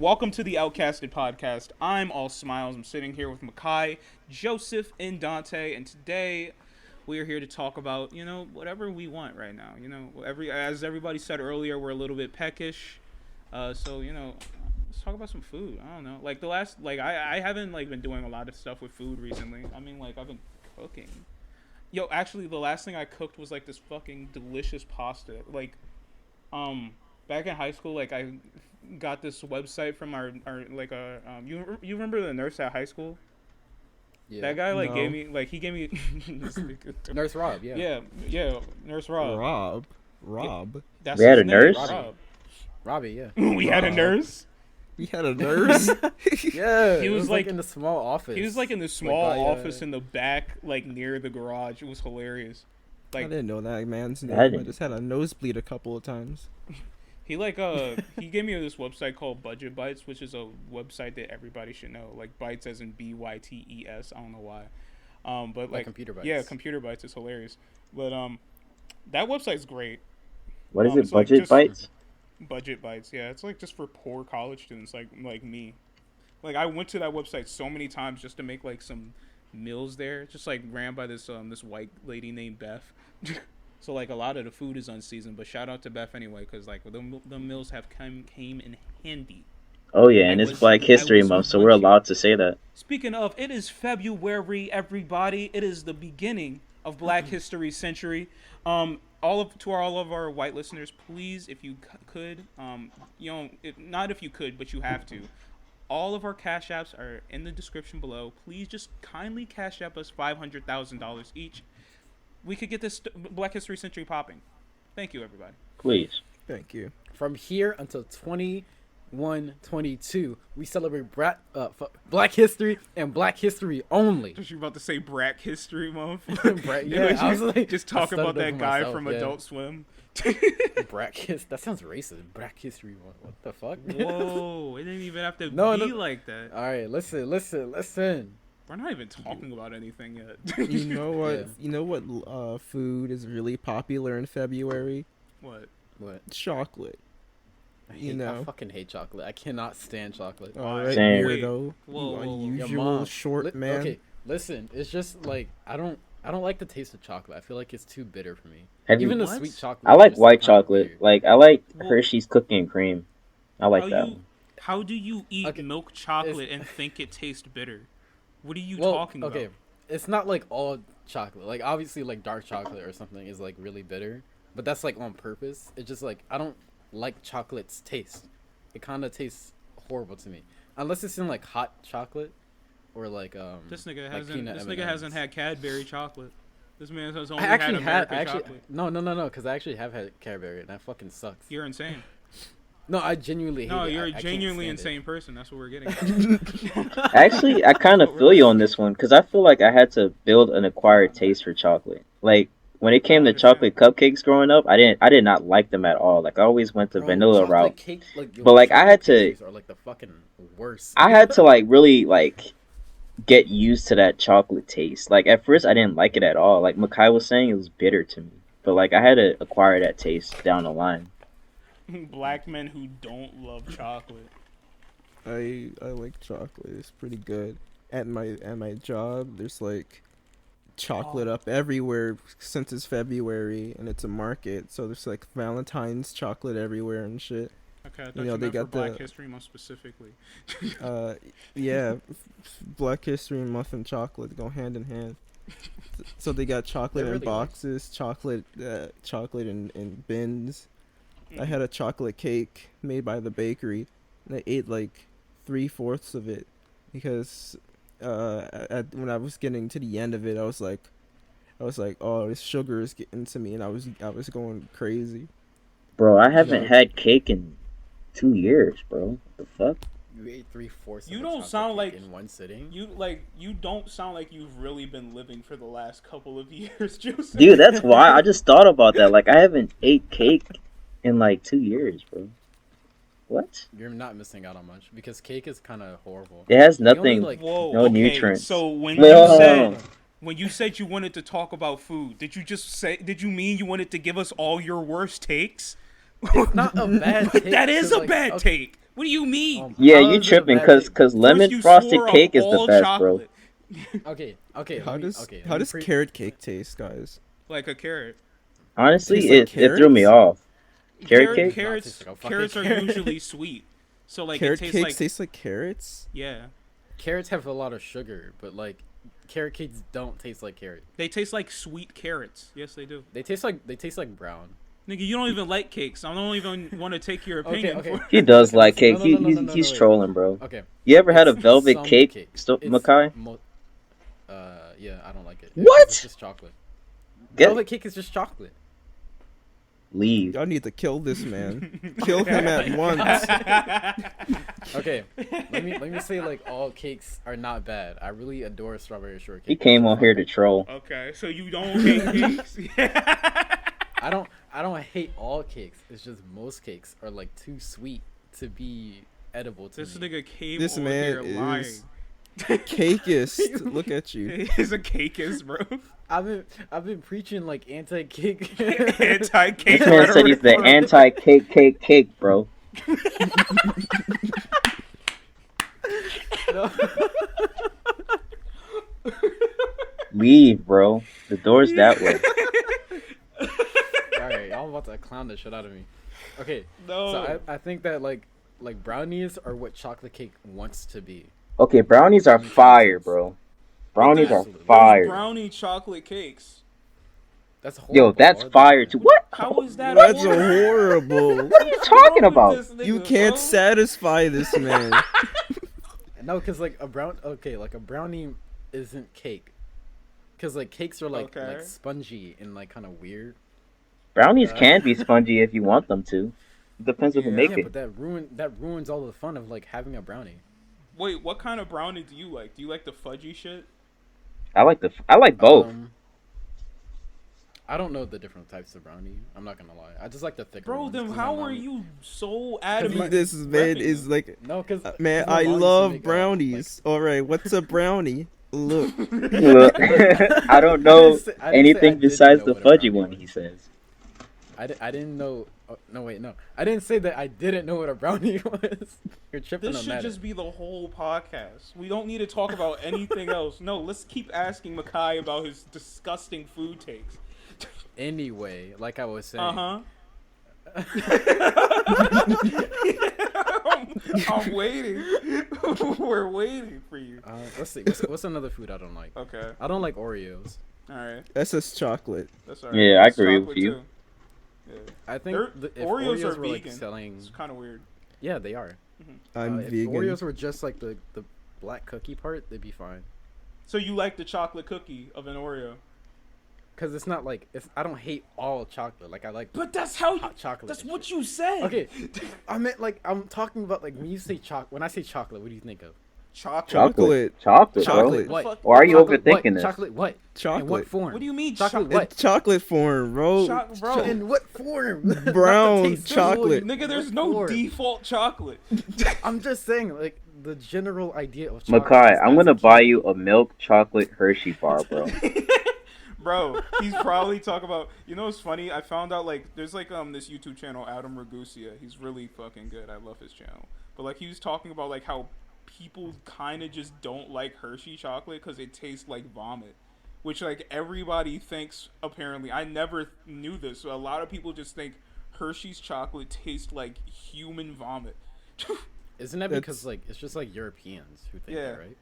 Welcome to the Outcasted podcast. I'm all smiles. I'm sitting here with Makai, Joseph, and Dante, and today we are here to talk about, whatever we want right now. As everybody said earlier, we're a little bit peckish. So let's talk about some food. I don't know. I haven't been doing a lot of stuff with food recently. I mean, I've been cooking. Yo, actually, the last thing I cooked was this fucking delicious pasta. Back in high school, I got this website from you remember the nurse at high school? Yeah. That guy No. gave me Nurse Rob, yeah. Yeah, Nurse Rob. Rob. That's We had his a name, nurse? Rob. Robbie, yeah. We had a nurse. We had a nurse. Yeah, He it was, in the small office. He was in the small by, office in the back, near the garage. It was hilarious. I didn't know that man's name. I I didn't. just had a nosebleed a couple of times. He he gave me this website called Budget Bites, which is a website that everybody should know. Bites as in BYTES. I don't know why. But Computer Bites. Yeah, Computer Bites is hilarious. But that website's great. What is it? It's Budget just bites? Budget Bites, yeah. It's just for poor college students like me. I went to that website so many times just to make some meals there. Just ran by this white lady named Beth. So a lot of the food is unseasoned, but shout out to Beth anyway, because the meals have came in handy. Oh yeah, and it's Black History Month, so we're allowed to say that. Speaking of, it is February, everybody. It is the beginning of Black History Century. All of our white listeners, please, if you could, not if you could, but you have to. All of our cash apps are in the description below. Please just kindly cash app us $500,000 each. We could get this Black History Century popping. Thank you, everybody. Please. Thank you. From here until 21-22, we celebrate Black History and Black History only. Just you about to say Black History Month? Yeah, I was just talk about that guy from Adult Swim. That sounds racist. Black History Month. What the fuck? Whoa, it didn't even have to be like that. All right, listen. We're not even talking about anything yet. You know what? Yeah. You know what? Food is really popular in February. What? Chocolate. I fucking hate chocolate. I cannot stand chocolate. All right, Same. weirdo. Whoa. You Your unusual mom. short man. Okay, listen. It's just I don't like the taste of chocolate. I feel like it's too bitter for me. Have you? Even the What? sweet chocolate. I like is just white kinda chocolate. weird. I like Hershey's cookie and cream. I like that. How do you eat Okay, milk chocolate and think it tastes bitter? What are you Well, talking about? okay, it's not all chocolate. Obviously, dark chocolate or something is really bitter, but that's on purpose. It's just I don't like chocolate's taste. It kind of tastes horrible to me, unless it's in hot chocolate or This nigga peanut hasn't had Cadbury chocolate. This man has only I had actually American chocolate. no, because I actually have had Cadbury and that fucking sucks. You're insane. No, I genuinely hate No, it. you're I a can't genuinely stand it. insane person. That's what we're getting. Actually, I kind of feel you on this one because I feel like I had to build an acquired taste for chocolate. When it came to chocolate cupcakes growing up, I did not like them at all. I always went the Bro, vanilla chocolate route. Cake, But, I had to- chocolate cakes are the fucking worst. I had to really get used to that chocolate taste. At first I didn't like it at all. Makai was saying, it was bitter to me. But I had to acquire that taste down the line. Black men who don't love chocolate. I like chocolate. It's pretty good. At my job, there's chocolate up everywhere since it's February and it's a market. So there's Valentine's chocolate everywhere and shit. Okay, I thought You you, know, they meant for got Black the- History Month specifically. Yeah, Black History Month and chocolate go hand in hand. So they got chocolate They're in really boxes, chocolate in bins. I had a chocolate cake made by the bakery, and I ate 3/4 of it because when I was getting to the end of it, I was like, oh, this sugar is getting to me, and I was going crazy. Bro, I haven't had cake in 2 years, bro. What the fuck? You ate 3/4. You don't sound like in one sitting. You don't sound like you've really been living for the last couple of years, Joseph. Dude, that's why I just thought about that. I haven't ate cake in 2 years, bro. What? You're not missing out on much because cake is kind of horrible. It has You only, nothing. Whoa, No okay, nutrients. So when No. you said you wanted to talk about food, did you mean you wanted to give us all your worst takes? Not a bad take. That is a so, bad okay, take. What do you mean? Yeah, How you is it a tripping bad cause thing? cause First lemon you frosted swore off cake is the all best, bro. chocolate. Okay, How does let me carrot cake taste, guys? Like a carrot. Honestly, Tastes like it threw me carrots? off. Carrot Carrot cake? does not taste like a fucking Carrots are carrot. usually sweet. So like Carrot it tastes cakes like taste like carrots? yeah. Carrots have a lot of sugar, but like carrot cakes don't taste like carrot. They taste like sweet carrots. Yes, they do. They taste like brown. Nigga, you don't even like cakes. I don't even want to take your opinion. Okay. For He does like Listen, cake. He's wait. trolling, bro. Okay. You ever had a It's velvet some cake, cake. It's Makai? Yeah, I don't like it. What? It's just chocolate. Get Velvet cake is just chocolate. leave. Y'all need to kill this man. Kill him at once. Okay, let me say like all cakes are not bad. I really adore strawberry shortcake. He came on here to troll. Okay, so you don't hate cakes? I don't hate all cakes. It's just most cakes are like too sweet to be edible to This me. nigga came This on man here lying. is cakeist. Look at you. He's a cakeist, bro. I've been preaching like anti-cake. Anti-cake. This man said he's the anti-cake, bro. No. Leave, bro. The door's that way. Alright, y'all about to clown the shit out of me. Okay, No. so I think that like brownies are what chocolate cake wants to be. Okay, brownies are fire, bro. Brownies are Absolutely. fire. Brownie chocolate cakes. That's horrible. Yo, that's fire too. What? How is that? That's horrible? horrible. What are you talking What's wrong about? with this You nigga, can't bro? satisfy this man. No, cause like a brownie isn't cake. Cause like cakes are like Okay. spongy and like kind of weird. Brownies can be spongy if you want them to. Depends what you Yeah. make Yeah, it. but that ruins all the fun of like having a brownie. Wait, what kind of brownie do you like? Do you like the fudgy shit? I like both. I don't know the different types of brownie. I'm not gonna lie. I just like the thicker Bro, ones, then 'cause how my are mom- you so adamant? This man repping is them? like, No, cause man, 'cause my I mom used to love make, brownies. All right, what's a brownie? Look, Look, I don't know I didn't say I anything didn't besides know the what a brownie fudgy one. was. He says. I didn't know. Oh, no, wait, no. I didn't say that I didn't know what a brownie was. You're tripping This on should that. just be the whole podcast. We don't need to talk about anything else. No, let's keep asking Makai about his disgusting food takes. Anyway, like I was saying. I'm waiting. We're waiting for you. Let's see. What's another food I don't like? Okay. I don't like Oreos. All right. that's just chocolate. That's all right. Yeah, I It's agree chocolate with you. too. Yeah. I think if Oreos Oreos are were vegan. like selling, It's kind of weird. yeah, they are. I'm If vegan. Oreos were just like the black cookie part, they'd be fine. So you like the chocolate cookie of an Oreo? Cause it's not like I don't hate all chocolate. Like I like But that's how you. hot chocolate. That's and what shit. you said. Okay, I meant like I'm talking about like when you say when I say chocolate, what do you think of? Chocolate. Chocolate, Chocolate. bro. What? Or are you Chocolate overthinking what? this? Chocolate what? In what Chocolate. form? What do you mean Chocolate chocolate? what? Chocolate form, bro. Bro. In what form? Not the Brown taste. chocolate. Nigga, there's What no form? default chocolate. I'm just saying, like the general idea of chocolate. Makai, is I'm as gonna a buy kid. you a milk chocolate Hershey bar, bro. Bro, he's probably talking about. You know what's funny? I found out like there's like this YouTube channel Adam Ragusia. He's really fucking good. I love his channel. But like he was talking about like how people kind of just don't like Hershey chocolate because it tastes like vomit, which like everybody thinks. Apparently, I never knew this. So a lot of people just think Hershey's chocolate tastes like human vomit. Isn't that That's- because like it's just like Europeans who think Yeah. that, right?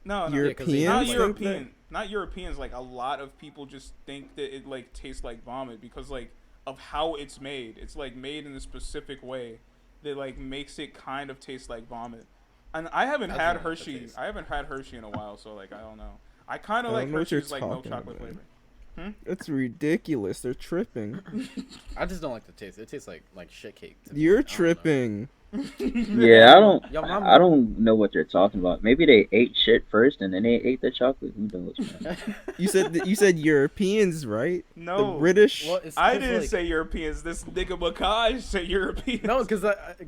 No, no, Europeans not think European, not Europeans. Like a lot of people just think that it like tastes like vomit because like of how it's made. It's like made in a specific way that like makes it kind of taste like vomit. And I haven't That's had not the Hershey. taste. I haven't had Hershey in a while, so like I don't know. I kind I of don't like know what you're Hershey's like milk talking chocolate about. flavor. It's ridiculous. They're tripping. I just don't like the taste. It tastes like shit cake. To me. I You're don't know. tripping. Yeah, Yo, mama. I don't know what they're talking about. Maybe they ate shit first and then they ate the chocolate. Who knows, man? You said Europeans, right? No. The British. Well, it's I 'cause, didn't like- say Europeans. This nigga Makai said Europeans.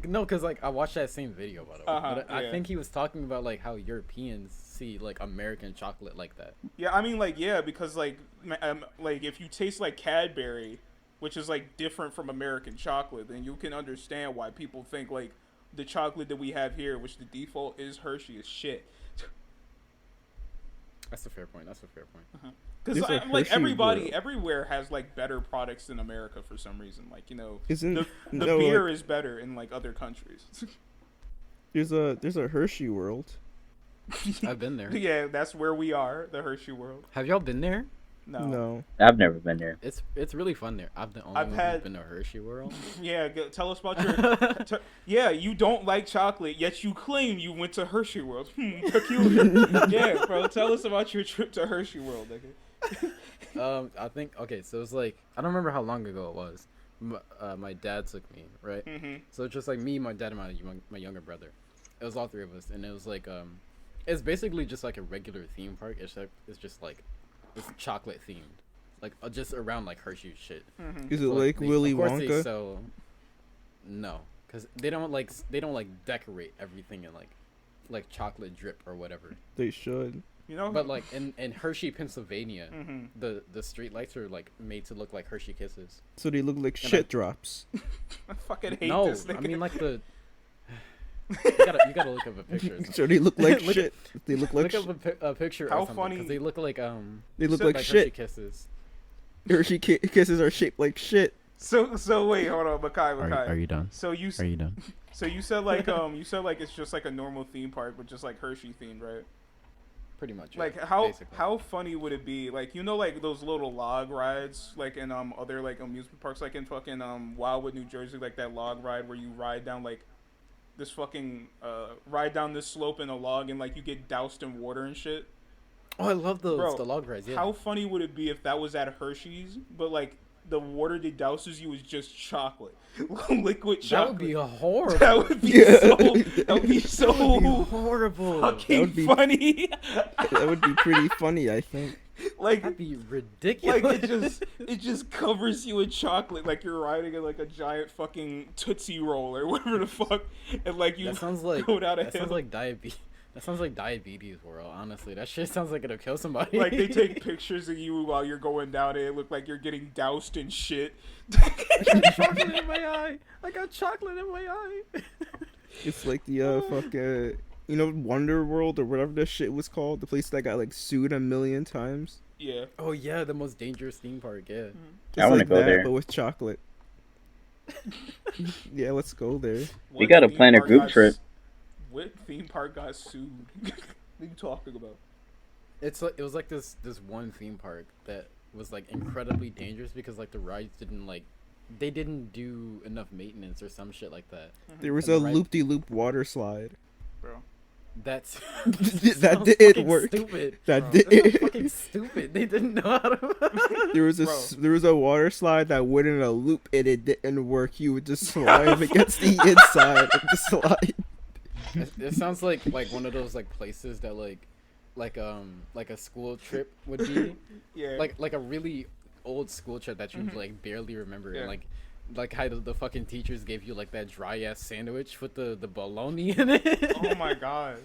No, cause like I watched that same video by the way. Uh-huh, But I yeah. think he was talking about like how Europeans see like American chocolate like that. Yeah, I mean, like, yeah, because, like, if you taste like Cadbury, which is, like, different from American chocolate, then you can understand why people think, like, the chocolate that we have here, which the default is Hershey, is shit. That's a fair point. Because There's a like Hershey everybody world. everywhere has like better products than America for some reason. Like Isn't the no, beer like, is better in like other countries. there's a Hershey world. I've been there. Yeah, that's where we are, the Hershey world. Have y'all been there? No. I've never been there. It's really fun there. I'm the only I've one had- who's been to Hershey World. Yeah, tell us about your. Yeah, you don't like chocolate, yet you claim you went to Hershey World. Peculiar. Yeah, bro, tell us about your trip to Hershey World, nigga. I think okay. So it was like I don't remember how long ago it was. My dad took me, right? Mm-hmm. So it's just like me, my dad, and my younger brother. It was all three of us, and it was like it's basically just like a regular theme park. Except it's just like it's chocolate themed, like just around like Hershey shit. Mm-hmm. Is it So, like Willy of course they Wonka? sell. No, because they don't like decorate everything in like chocolate drip or whatever. They should. You know, But like in Hershey, Pennsylvania, Mhm. the street lights are like made to look like Hershey Kisses. So they look like And shit drops. I fucking hate No, this nigga. I mean like the. You gotta look up a picture. Or something. So they look like Look- shit. They look like Look up a picture. How or something, funny- 'cause they look like they look said like Hershey shit. Kisses. Hershey kisses are shaped like shit. So wait, hold on, Makai. you done? So you you done? so you said like it's just like a normal theme park, but just like Hershey themed, right? Pretty much. yeah, Like how basically. how funny would it be, like like those little log rides like in other like amusement parks, like in fucking Wildwood, New Jersey, like that log ride where you ride down like this fucking ride down this slope in a log and like you get doused in water and shit. Oh, I love those Bro, the log rides. Yeah. How funny would it be if that was at Hershey's, but like the water that douses you is just chocolate, liquid chocolate? That would be horrible. That would be Yeah. so. That would be so horrible. fucking That would be- funny. That would be pretty funny, I think. Like That'd be ridiculous. like it just covers you in chocolate, like you're riding in like a giant fucking Tootsie Roll or whatever the fuck, and like you that sounds like go down a that hill. sounds like diabetes. That sounds like diabetes world. Honestly, that shit sounds like it'll kill somebody. Like they take pictures of you while you're going down it. It look like you're getting doused in shit. chocolate in my eye. I got chocolate in my eye. It's like the Wonder World or whatever that shit was called, the place that got like sued 1,000,000 times. Yeah. Oh yeah, the most dangerous theme park. Yeah. It's I wanna like go that, there. but with chocolate. Yeah, let's go there. What gotta theme plan a park group got trip. What theme park got sued? What are you talking about? It's like it was like this one theme park that was like incredibly dangerous because like the rides they didn't do enough maintenance or some shit like that. There was And a the ride- loop-de-loop water slide. Bro. That's That sounds did fucking work. Stupid. That That's so did. fucking stupid. They didn't know how to. There was a water slide that went in a loop and it didn't work. You would just slide against the inside of the slide. It sounds like one of those like places that like a school trip would be. Yeah. like a really old school trip that you like barely remember. Yeah. And like how the fucking teachers gave you like that dry ass sandwich with the bologna in it. Oh my god.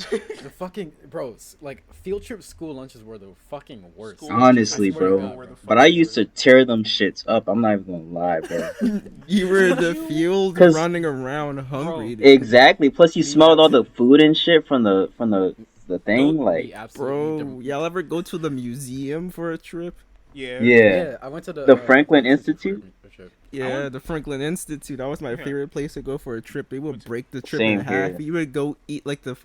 The fucking bros, like field trip school lunches were the fucking worst. School Honestly, I swear to bro. God, Where the But fuck I you used were. to tear them shits up. I'm not even gonna lie, bro. You were in the field 'Cause- running around hungry. dude. Exactly. Plus, you Me smelled all too. the food and shit from the thing. Don't Like, be absolutely Bro, y'all ever go to the museum for a trip? Yeah. yeah. I went to the Franklin Institute? trip. Yeah, the Franklin Institute. That was my Yeah. favorite place to go for a trip. They would break the trip Same in half. here. You would go eat like the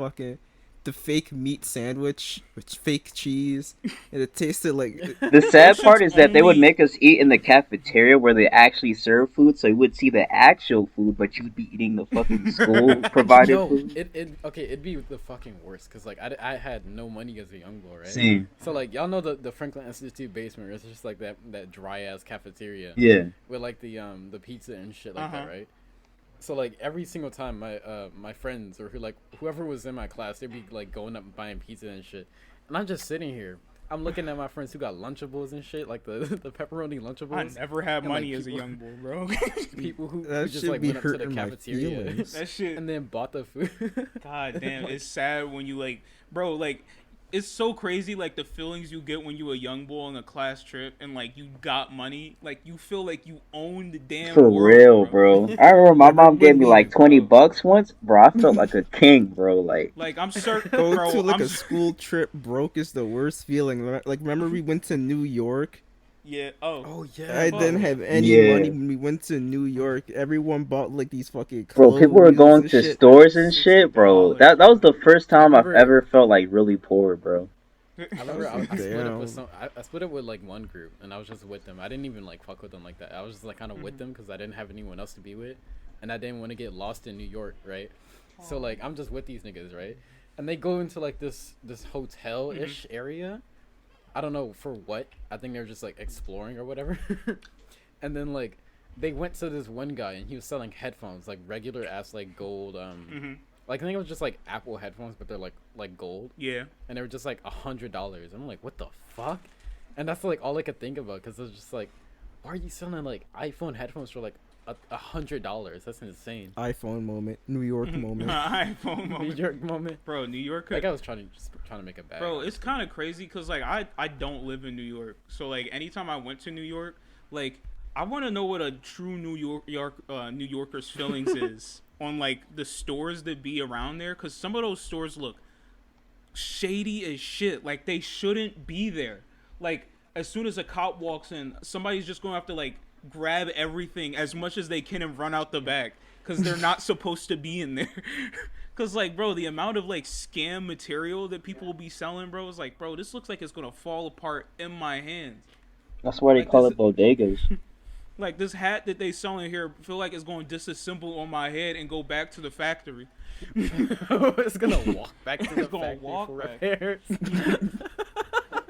fake meat sandwich with fake cheese, and it tasted like The sad Those part shits is that they would only- make us eat in the cafeteria where they actually serve food, so you would see the actual food, but you'd be eating the fucking school provided Yo, food. it'd be the fucking worst because like I had no money as a young boy, right? Same. So like y'all know the Franklin Institute basement, it's just like that dry ass cafeteria Yeah. with like the pizza and shit like Uh-huh. that, right? So like every single time my friends or whoever was in my class, they'd be like going up and buying pizza and shit, and I'm just sitting here. I'm looking at my friends who got Lunchables and shit, like the pepperoni I Lunchables. never had And, like, money as a people- young boy, bro. People who That just should like be went up to the hurting my cafeteria feelings. That shit. and then bought the food. God damn, it's sad when you like, bro, like, it's so crazy, like the feelings you get when you a young boy on a class trip and like you got money, like you feel like you own the damn For world, real, bro. bro. I remember my Remember mom gave when me we like 20 Bro. bucks once, bro. I felt like a king, bro. Like, Like I'm certain, go bro. to like I'm a school trip broke is the worst feeling. Like remember we went to New York. yeah. Oh, Oh yeah, I fuck. didn't have any money yeah. when we went to New York. Everyone bought like these fucking Bro, people were clothes going and to shit. stores and shit, bro. $60. That was the first I time I've remember. ever felt like really poor, bro. I remember was like, I split up damn. with I split up with like one group, and I was just with them. I didn't even like fuck with them like that. I was just like kind of with them because I didn't have anyone else to be with, and I didn't want to get lost in New York, right? So like I'm just with these niggas, right? And they go into like this hotel ish area. I don't know for what. I think they were just like exploring or whatever. And then like they went to this one guy, and he was selling headphones, like regular ass like gold like I think it was just like Apple headphones, but they're like gold. Yeah. And they were just like $100. I'm like, what the fuck? And that's like all I could think about, because it was just like, why are you selling like iPhone headphones for like $100? That's insane. iPhone moment, New York moment. iPhone New moment. York moment. Bro, New York. Like I was trying to make it bad. Bro, it's kind of crazy because like I don't live in New York, so like anytime I went to New York, like I want to know what a true New Yorker's feelings is on like the stores that be around there, because some of those stores look shady as shit. Like they shouldn't be there. Like as soon as a cop walks in, somebody's just gonna have to like grab everything as much as they can and run out the back because they're not supposed to be in there. Cause like, bro, the amount of like scam material that people will be selling, bro, is like, bro, this looks like it's gonna fall apart in my hands. That's why they Like, call this- it bodegas. Like this hat that they selling here, feel like it's going to disassemble on my head and go back to the factory. It's gonna walk back to the It's gonna factory walk for back. repairs.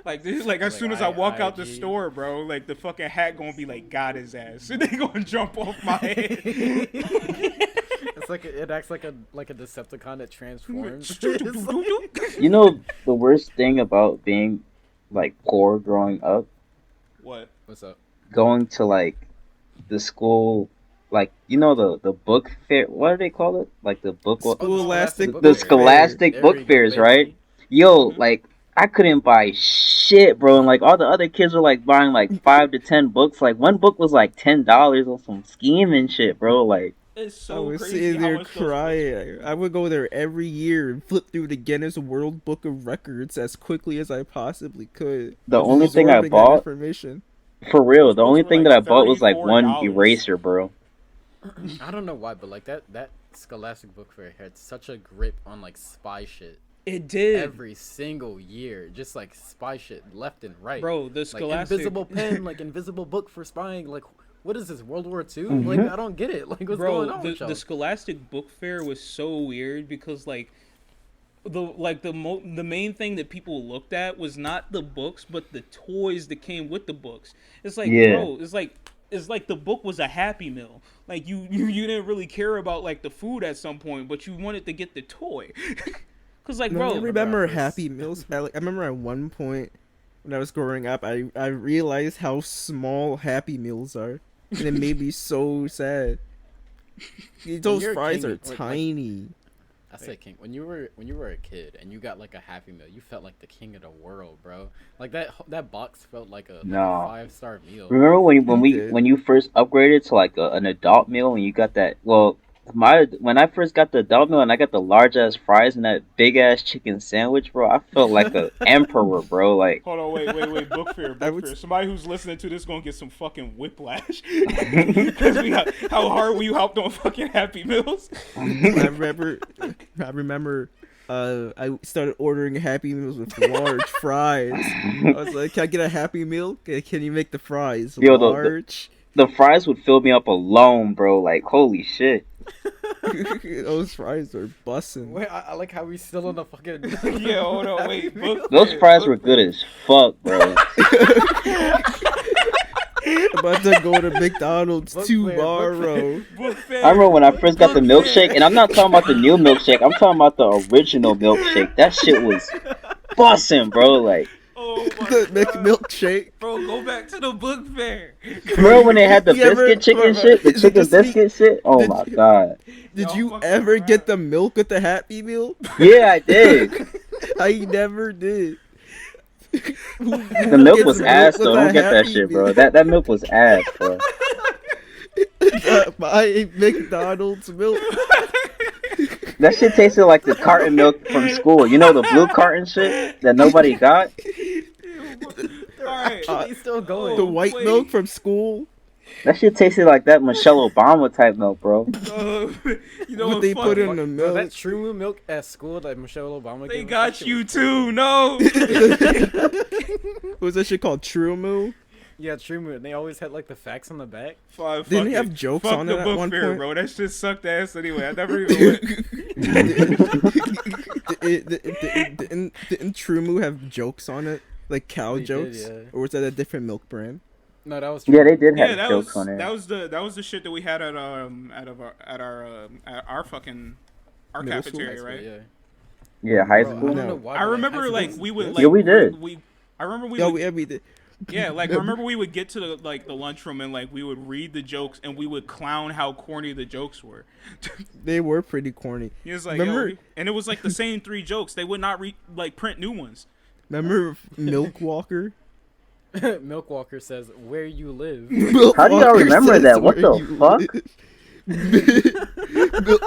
Like this, like as Like, soon as I walk out the IG. store, bro, like the fucking hat gonna be like got his ass, and they gonna jump off my head. It's like it acts like a Decepticon that transforms. You know the worst thing about being like poor growing up? What? What's up? Going to like the school, like you know the book fair. What do they call it? Like the book. Scholastic the book Scholastic fair. book There you go, fairs, baby. right? Yo, like I couldn't buy shit, bro. And like all the other kids were like buying like 5 to 10 books. Like one book was like $10 on some scheming shit, bro. Like It's I so was crazy sitting how there much those books- crying. I would go there every year and flip through the Guinness World Book of Records as quickly as I possibly could. the only thing I absorbing that bought, information. for real, the Those only were, thing like, that I bought was like one $34. eraser, bro. I don't know why, but like that Scholastic Book Fair had such a grip on like spy shit. It did, Every single year, just like spy shit left and right. bro. The Like Scholastic invisible pen, like invisible book for spying. Like, what is this, World War II? Like, I don't get it. Like, what's going on with y'all? the Scholastic Book Fair was so weird because like the main thing that people looked at was not the books but the toys that came with the books. It's like, Yeah. bro, it's like the book was a Happy Meal. Like you didn't really care about like the food at some point, but you wanted to get the toy. Cause like, No, bro, I remember Rappers. Happy Meals. I remember at one point when I was growing up, I realized how small Happy Meals are, and it made me so sad. Those you're a fries king, are like- tiny. I say king. When you were a kid and you got like a Happy Meal, you felt like the king of the world, bro. Like that box felt like a No. 5-star meal. Remember when did. when you first upgraded to like an adult meal and you got that? Well, when I first got the adult meal and I got the large ass fries and that big ass chicken sandwich, bro, I felt like an emperor, bro. Like hold on, wait, book fair, I book would- fair. Somebody who's listening to this gonna get some fucking whiplash because how hard we hopped on fucking Happy Meals. I remember. I started ordering Happy Meals with large fries. I was like, "Can I get a Happy Meal? Can you make the fries Yo, the- large?" the fries would fill me up alone, bro. Like holy shit. Those fries are bussin'. Wait, I like how we still on the fucking. Yeah, hold on, wait. Book Those fair, fries book were good as fuck, bro. About to go to McDonald's Book fair, book tomorrow. Book fair. I remember when I first got the Book milkshake, fair. and I'm not talking about the new milkshake. I'm talking about the original milkshake. That shit was bussin', bro. Like, Oh my The God. McMilkshake. Bro, go back to the book fair. remember when they had the You ever- biscuit chicken bro, shit? The is it chicken just me? biscuit shit? Oh Did my you- god. Did Y'all you fucking ever rap. get the milk with the Happy Meal? Yeah, I did. I never did. The milk was ass though. Don't get that shit, bro. That milk was ass, bro. I ate McDonald's milk. That shit tasted like the carton milk from school. You know the blue carton shit that nobody got? Alright. He's still going. The white milk from school. That shit tasted like that Michelle Obama type milk, bro. You know What they fuck? put in the Bro, milk. that True Moo milk at school that Michelle Obama They gave us, got that shit you was- too. No. What was that shit called? True Moo? Yeah, True Moo. And they always had like the facts on the back. Fuck Didn't he it. have jokes Fuck on the it at book one fair, point? bro. That shit sucked ass anyway. I never even went. Didn't True Moo have jokes on it? Like cow They did, jokes? yeah. Or was that a different milk brand? No, that was True Yeah, Moo. they did have Yeah, that jokes was on it. that was the shit that we had at our fucking our Middle school? cafeteria, High right? school, yeah. Yeah, high Bro, I school. don't No. know why, I but, like, remember high like school we is would good. like Yeah, we did. I remember we Yeah, would, we did. yeah, like I remember we would get to the lunchroom and like we would read the jokes and we would clown how corny the jokes were. They were pretty corny. He was like, Remember- yo, and it was like the same 3 jokes. They would not print new ones. Remember Milk Walker? Milk Walker says, "Where you live." How do y'all remember that? What the fuck?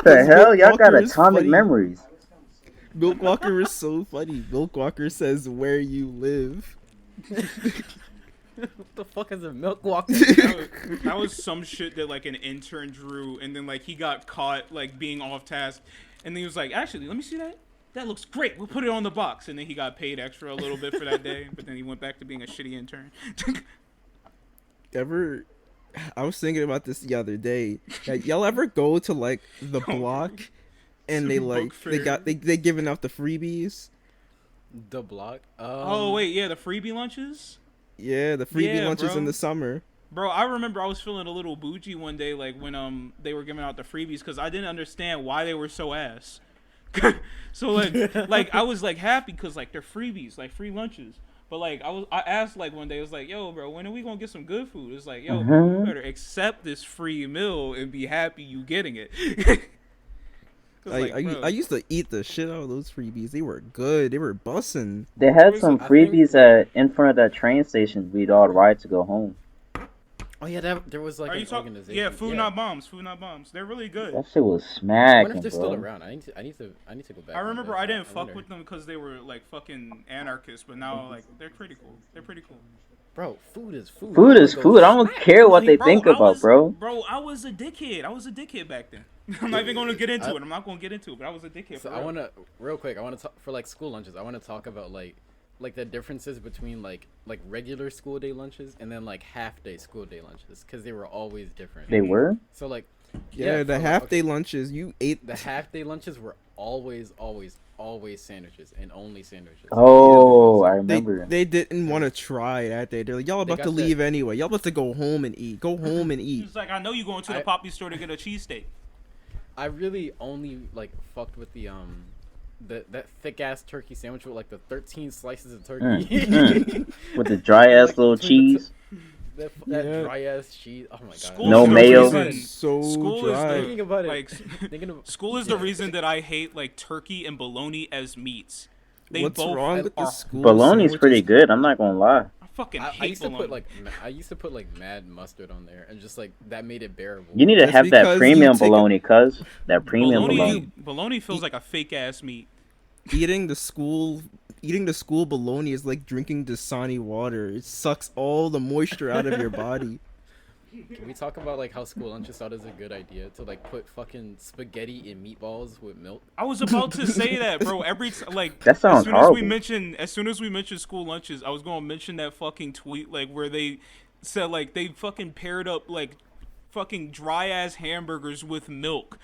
The hell? Y'all got atomic memories. Milk Walker is so funny. Milk Walker says where you live. What the fuck is a Milk Walker? That was some shit that like an intern drew, and then like he got caught like being off task, and then he was like, actually, let me see that. That looks great. We'll put it on the box, and then he got paid extra a little bit for that day, but then he went back to being a shitty intern. Ever? I was thinking about this the other day. Y'all ever go to like the block and they Book like fair. they giving out the freebies? The block. Oh wait, yeah, the freebie lunches. Yeah, the freebie Yeah, lunches bro. in the summer. Bro, I remember I was feeling a little bougie one day, like when they were giving out the freebies, because I didn't understand why they were so ass. So like I was like happy because like they're freebies, like free lunches. But like I asked like one day, I was like, yo, bro, when are we gonna get some good food? It's like, yo, bro, you better accept this free meal and be happy you getting it. 'Cause, like, bro, I used to eat the shit out of those freebies. They were good. They were bussin'. They had some I think- freebies in front of that train station we'd all ride to go home. Oh yeah, there was like are you an talking? organization. Yeah, Food Not Bombs. Food Not Bombs. They're really good. That shit was I smacking, wonder if they're still bro. around. I need to go back. I one remember day. I didn't fuck wonder. with them because they were like fucking anarchists, but now like they're pretty cool. They're pretty cool. Bro, food is food. Food is Go food. I don't smack. care what they Bro, think I about, was- bro. Bro, I was a dickhead. I was a dickhead back then. I'm not even gonna get into I- it. I'm not gonna get into it, but I was a dickhead. So for I real. want to real quick. I want to talk for like school lunches. I want to talk about like the differences between like regular school day lunches and then like half day school day lunches because they were always different. They were? So like Yeah, the for, like, half okay, day lunches you ate. the half day lunches were always sandwiches and only sandwiches. Oh, I They, remember. they didn't want to try that day. They're like, y'all They about got to that- leave anyway. Y'all about to go home and eat. Go home and eat. It's like I know you going to the I- Poppy store to get a cheesesteak. I really only like fucked with the that thick ass turkey sandwich with like the 13 slices of turkey. With the dry ass little cheese. that Yeah. dry ass cheese. Oh my god. School No is the mayo. reason- So School dry. is Thinking about it. like Thinking of school is the reason that I hate like turkey and bologna as meats. They What's both wrong with the are- school Bologna's pretty sandwiches? good. I'm not gonna lie. I fucking I hate used to bologna. put like mad mustard on there and just like that made it bearable. You need to That's have that because premium you take a- bologna, cuz. That premium bologna. bologna feels like a fake ass meat. Eating the school bologna is like drinking Dasani water. It sucks all the moisture out of your body. Can we talk about like how school lunches thought is a good idea to like put fucking spaghetti and meatballs with milk? I was about to say that, bro. Like That sounds as soon horrible. as soon as we mentioned school lunches, I was gonna mention that fucking tweet like where they said like they fucking paired up like fucking dry ass hamburgers with milk.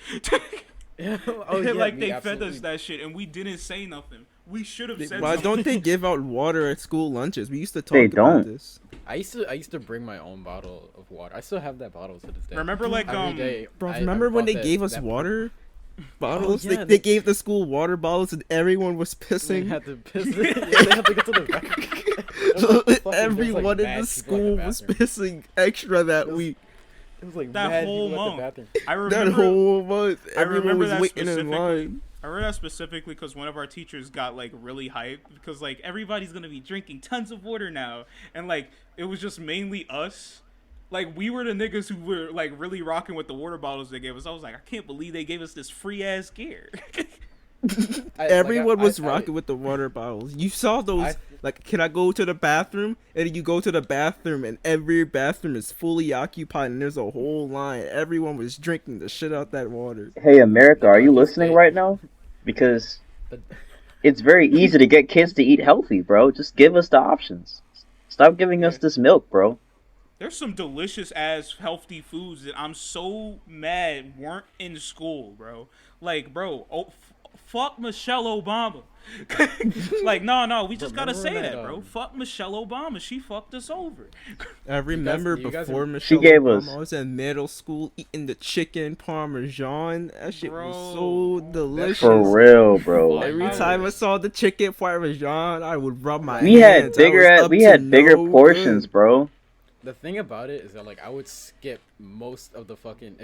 Oh Like me, they absolutely. fed us that shit and we didn't say nothing. We should have said Why something. don't they give out water at school lunches? We used to talk They about don't. this. I used to bring my own bottle of water. I still have that bottle to this day. Remember like Every day, Bro, I remember when bought they gave us that- water bottles? yeah, they gave the school water bottles and everyone was They pissing. had to piss. They had to get to the bathroom. Everyone in the school was pissing extra that week. It was like That mad whole people at the month. bathroom. I That remember whole month, I everyone remember was that waiting in specifically. line. I read that specifically because one of our teachers got like really hyped because like everybody's gonna be drinking tons of water now, and like it was just mainly us. Like we were the niggas who were like really rocking with the water bottles they gave us. I was like, I can't believe they gave us this free ass gear. Everyone was rocking with the water bottles. You saw those. Like, can I go to the bathroom? And you go to the bathroom, and every bathroom is fully occupied, and there's a whole line. Everyone was drinking the shit out that water. Hey, America, are you listening right now? Because it's very easy to get kids to eat healthy, bro. Just give us the options. Stop giving us this milk, bro. There's some delicious ass healthy foods that I'm so mad weren't in school, bro. Like, bro, fuck Michelle Obama. Like, no, we just gotta say that, bro. Fuck Michelle Obama. She fucked us over. I remember you guys before are, Michelle gave Obama, us. I was in middle school eating the chicken parmesan. That shit Bro, was so delicious. For real, bro. Every time I saw the chicken parmesan, I would rub my We had hands. I was bigger up to bigger no portions, good. bro. The thing about it is that like I would skip most of the fucking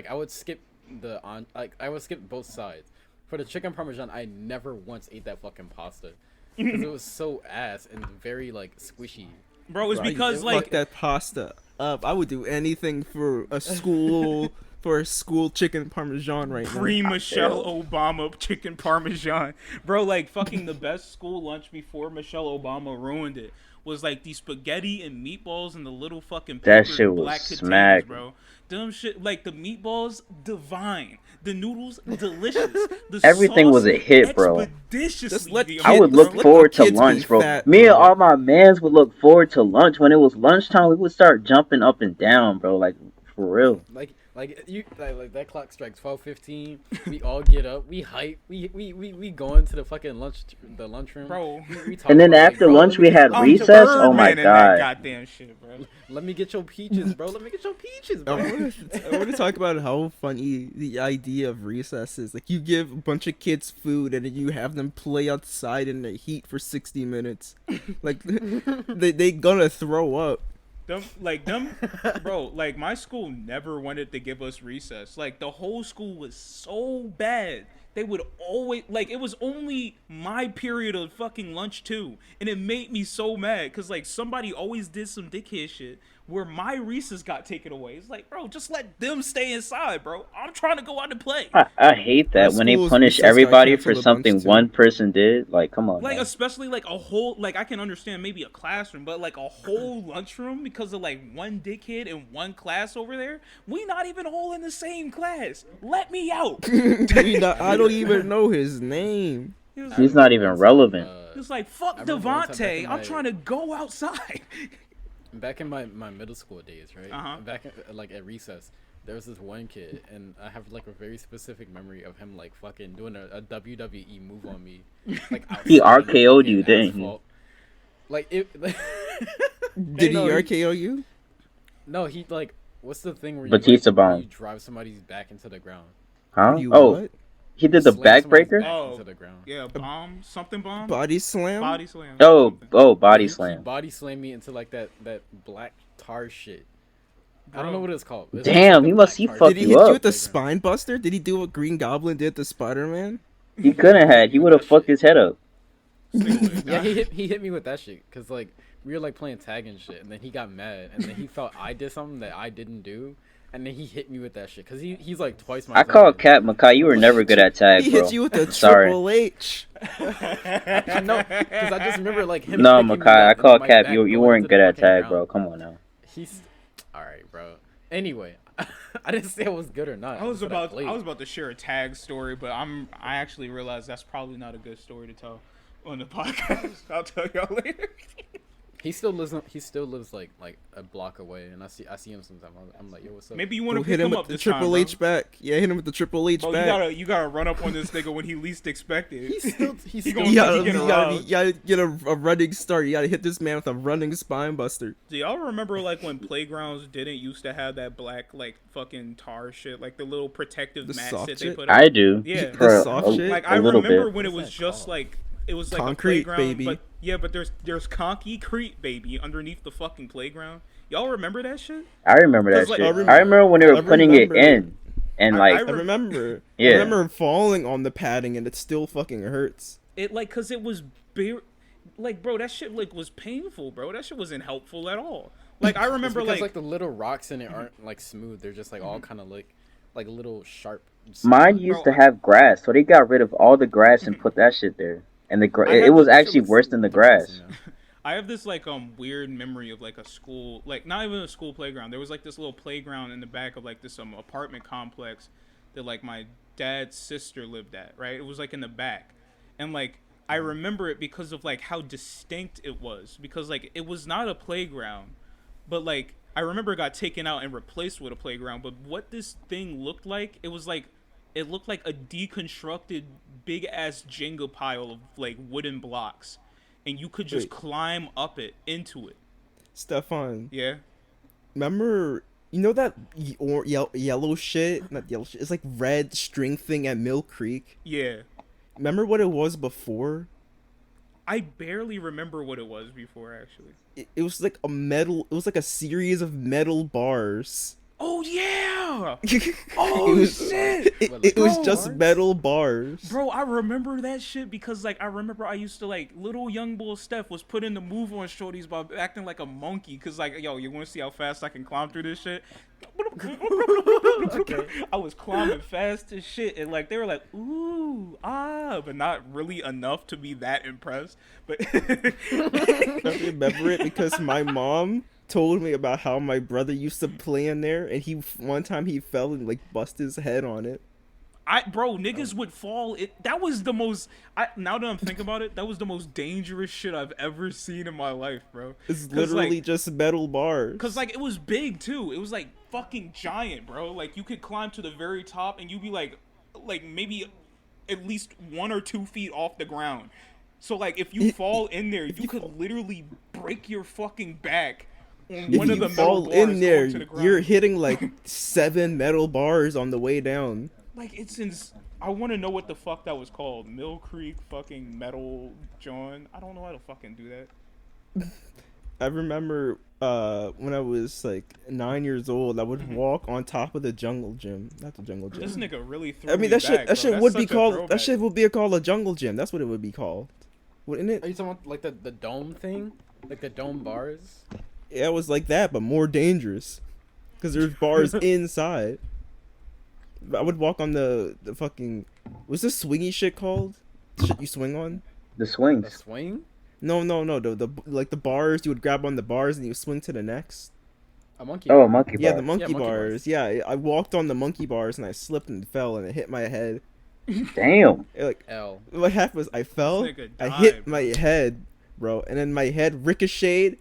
I would skip I would skip both sides. For the chicken parmesan, I never once ate that fucking pasta because it was so ass and very like squishy. Bro, it's Bro, because fuck like that pasta up. I would do anything for a school chicken parmesan right now. pre Michelle Obama chicken parmesan, bro. Like fucking the best school lunch before Michelle Obama ruined it was like the spaghetti and meatballs in the little fucking That paper shit was black containers, smack. bro. Dumb shit. Like the meatballs, divine. The noodles, delicious. The Everything sauce, was a hit, bro. expeditiously Just let the I would Kids- look let forward to kids be lunch, bro. fat, Me and bro. all my mans would look forward to lunch. When it was lunchtime, we would start jumping up and down, bro. Like, for real. Like that clock strikes 12:15. We all get up. We hype. We go into the fucking lunchroom, Bro. We talk And then about, like, after bro, lunch, let we me get- had I'm recess. Oh my Birdman in that god. goddamn shit, bro. Let me get your peaches, bro. Let me get your peaches, bro. I want to talk about how funny the idea of recess is. Like, you give a bunch of kids food and then you have them play outside in the heat for 60 minutes. Like, they gonna throw up. Them, bro, like my school never wanted to give us recess. Like the whole school was so bad. They would always, like, it was only my period of fucking lunch too. And it made me so mad because, like, somebody always did some dickhead shit where my recess got taken away. It's like, bro, just let them stay inside, bro. I'm trying to go out and play. I hate that My when they school's punish recess got everybody canceled for a bunch, something too. one person did. Like, come on. Like, man. especially, like, a whole, like, I can understand maybe a classroom, but, like, a whole lunchroom because of, like, one dickhead in one class over there? We not even all in the same class. Let me out. I don't even know his name. He's not even relevant. He was like, fuck I remember one time back Devontae, in I'm my- trying to go outside. Back in my middle school days, right? Uh-huh. Back like at recess, there was this one kid, and I have like a very specific memory of him like fucking doing a WWE move on me. Like He outside in the RKO'd you, fucking didn't he? asphalt. Like it. Did he No, RKO you? No, he like. What's the thing where Batista you, like, bomb. you drive somebody's back into the ground? Huh? You Oh, what? he did the Slam somebody's backbreaker? back Oh. into the ground. Yeah, something bomb? Body slam? Body slam. Oh, something. body He slam. body slammed me into like that black tar shit. I don't know what it's called. It's Damn, like he a must- black he tar fucked Did he shit. hit you you up. with the spine buster? Did he do what Green Goblin did to Spider-Man? He couldn't have. He would have fucked his head up. Yeah, he hit me with that shit because like we were like playing tag and shit, and then he got mad, and then he felt I did something that I didn't do, and then he hit me with that shit because he's like twice my. I called Cap Makai. You were never good at tag, He bro. hit you with the Sorry. Triple H. I know because I just remember like him. No, picking me Makai. up I and called my Cap. back You going weren't into good the at fucking tag, ground. bro. Come on now. He's all right, bro. Anyway, I didn't say I was good or not. I was just said about played. to share a tag story, but I actually realized that's probably not a good story to tell on the podcast. I'll tell y'all later. He still lives like a block away, and I see him sometimes. I'm like, yo, what's up? Maybe you want Go to hit pick him him with up the this Triple time, H back. Yeah, hit him with the Triple H bro. back. You gotta run up on this nigga when he least expected. He's still He still gonna You think gotta, he you getting gotta, robbed. you gotta get a running start. You gotta hit this man with a running spine buster. Do y'all remember like when playgrounds didn't used to have that black like fucking tar shit, like the little protective The mats soft that they shit? put up? I do. Yeah. The For soft a, shit? Like a I little remember bit. when it What's was that just called? like it was like Concrete, a playground, baby. but yeah, but there's concrete baby underneath the fucking playground. Y'all remember that shit? I remember that 'Cause, like, shit. I remember- I remember when they were I putting it remember. in, And I I remember. I yeah, remember falling on the padding and it still fucking hurts. it like because it was like bro, that shit like was painful, bro. That shit wasn't helpful at all. Like I It's remember because like the little rocks in it aren't like smooth. They're just like all kind of like little sharp mine spots. used bro, to have grass, so they got rid of all the grass and put that shit there. And I it had was the That shit actually looks worse than the depressing grass. now. I have this like weird memory of like a school, like not even a school playground. There was like this little playground in the back of like this apartment complex that like my dad's sister lived at, right? It was like in the back. And like I remember it because of like how distinct it was, because like it was not a playground, but like I remember it got taken out and replaced with a playground, but what this thing looked like, it looked like a deconstructed big ass Jenga pile of like wooden blocks, and you could just Wait, climb up it into it. Stefan, Yeah. remember? You know that yellow shit? Not yellow shit. It's like red string thing at Mill Creek. Yeah. Remember what it was before? I barely remember what it was before actually. It was like a metal. It was like a series of metal bars. Oh yeah. it Oh was, shit. it was Bro, just metal bars. Bro, I remember that shit because like I remember I used to like little young bull Steph was put in the move on shorties by acting like a monkey, cause like yo, you want to see how fast I can climb through this shit? Okay. I was climbing fast as shit, and like they were like ooh but not really enough to be that impressed. But I remember it because my mom told me about how my brother used to play in there, and one time he fell and like bust his head on it. bro, niggas would fall. That was the most. Now that I'm thinking about it, that was the most dangerous shit I've ever seen in my life, bro. It's 'Cause, literally like, just metal bars. cause like it was big too. It was like fucking giant, bro. Like you could climb to the very top, and you'd be like maybe at least 1 or 2 feet off the ground. So like if you fall in there, you could literally break your fucking back on If one of you the metal fall bars in there, going to the ground. you're hitting like 7 metal bars on the way down. Like I want to know what the fuck that was called. Mill Creek fucking Metal John. I don't know how to fucking do that. I remember when I was like 9 years old, I would walk on top of the jungle gym. Not the jungle gym. This nigga really threw I mean me that shit. back, That bro. shit That's would be such a called. throwback. That shit would be called a jungle gym. That's what it would be called, wouldn't Are it? you talking about like the dome thing, like the dome bars? Yeah, it was like that, but more dangerous, because there's bars inside. I would walk on the fucking. What's this swingy shit called? Shit you swing on? The A swings. swing? No. The like the bars. You would grab on the bars and you swing to the next. A monkey? Oh, a monkey bar. Yeah, the monkey monkey bars. bars. Yeah, I walked on the monkey bars and I slipped and fell and it hit my head. Damn. Like L. what happened was I fell, This nigga I died, hit bro. my head, bro, and then my head ricocheted,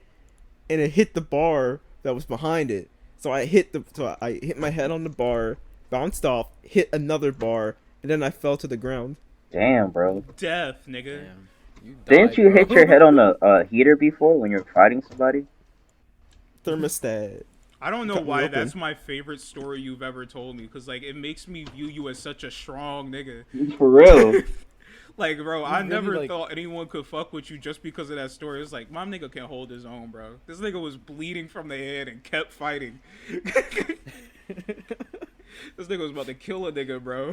and it hit the bar that was behind it. So I hit my head on the bar, bounced off, hit another bar, and then I fell to the ground. Damn, bro. Death, nigga. Damn. You Didn't died, you bro. hit your head on a heater before when you're fighting somebody? Thermostat. I don't know Cut me why open. that's my favorite story you've ever told me, because like it makes me view you as such a strong nigga. For real. Like, bro, I really, never like- thought anyone could fuck with you just because of that story. It's like, my nigga can hold his own, bro. This nigga was bleeding from the head and kept fighting. This nigga was about to kill a nigga, bro.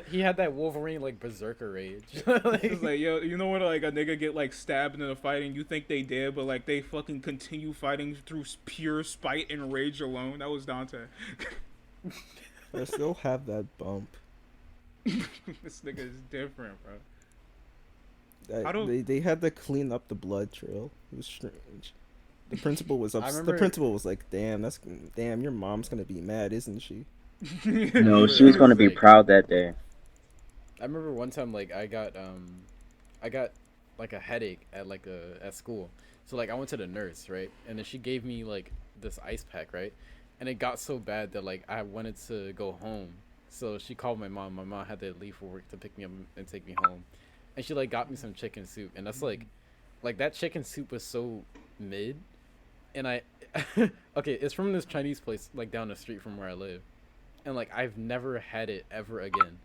He had that Wolverine like berserker rage. It's like, yo, you know when like a nigga get like stabbed in a fight and you think they did, but like they fucking continue fighting through pure spite and rage alone? That was Dante. I still have that bump. This nigga is different, bro. I don't- They had to clean up the blood trail. It was strange. The principal was I The remember- principal was like, "Damn, your mom's gonna be mad, isn't she?" No, she was gonna be Like- proud that day. I remember one time like I got like a headache at at school. So like I went to the nurse, right? And then she gave me like this ice pack, right? And it got so bad that like I wanted to go home. So she called my mom. My mom had to leave for work to pick me up and take me home. And she like got me some chicken soup. And that's like that chicken soup was so mid. And I okay, it's from this Chinese place like down the street from where I live. And like I've never had it ever again.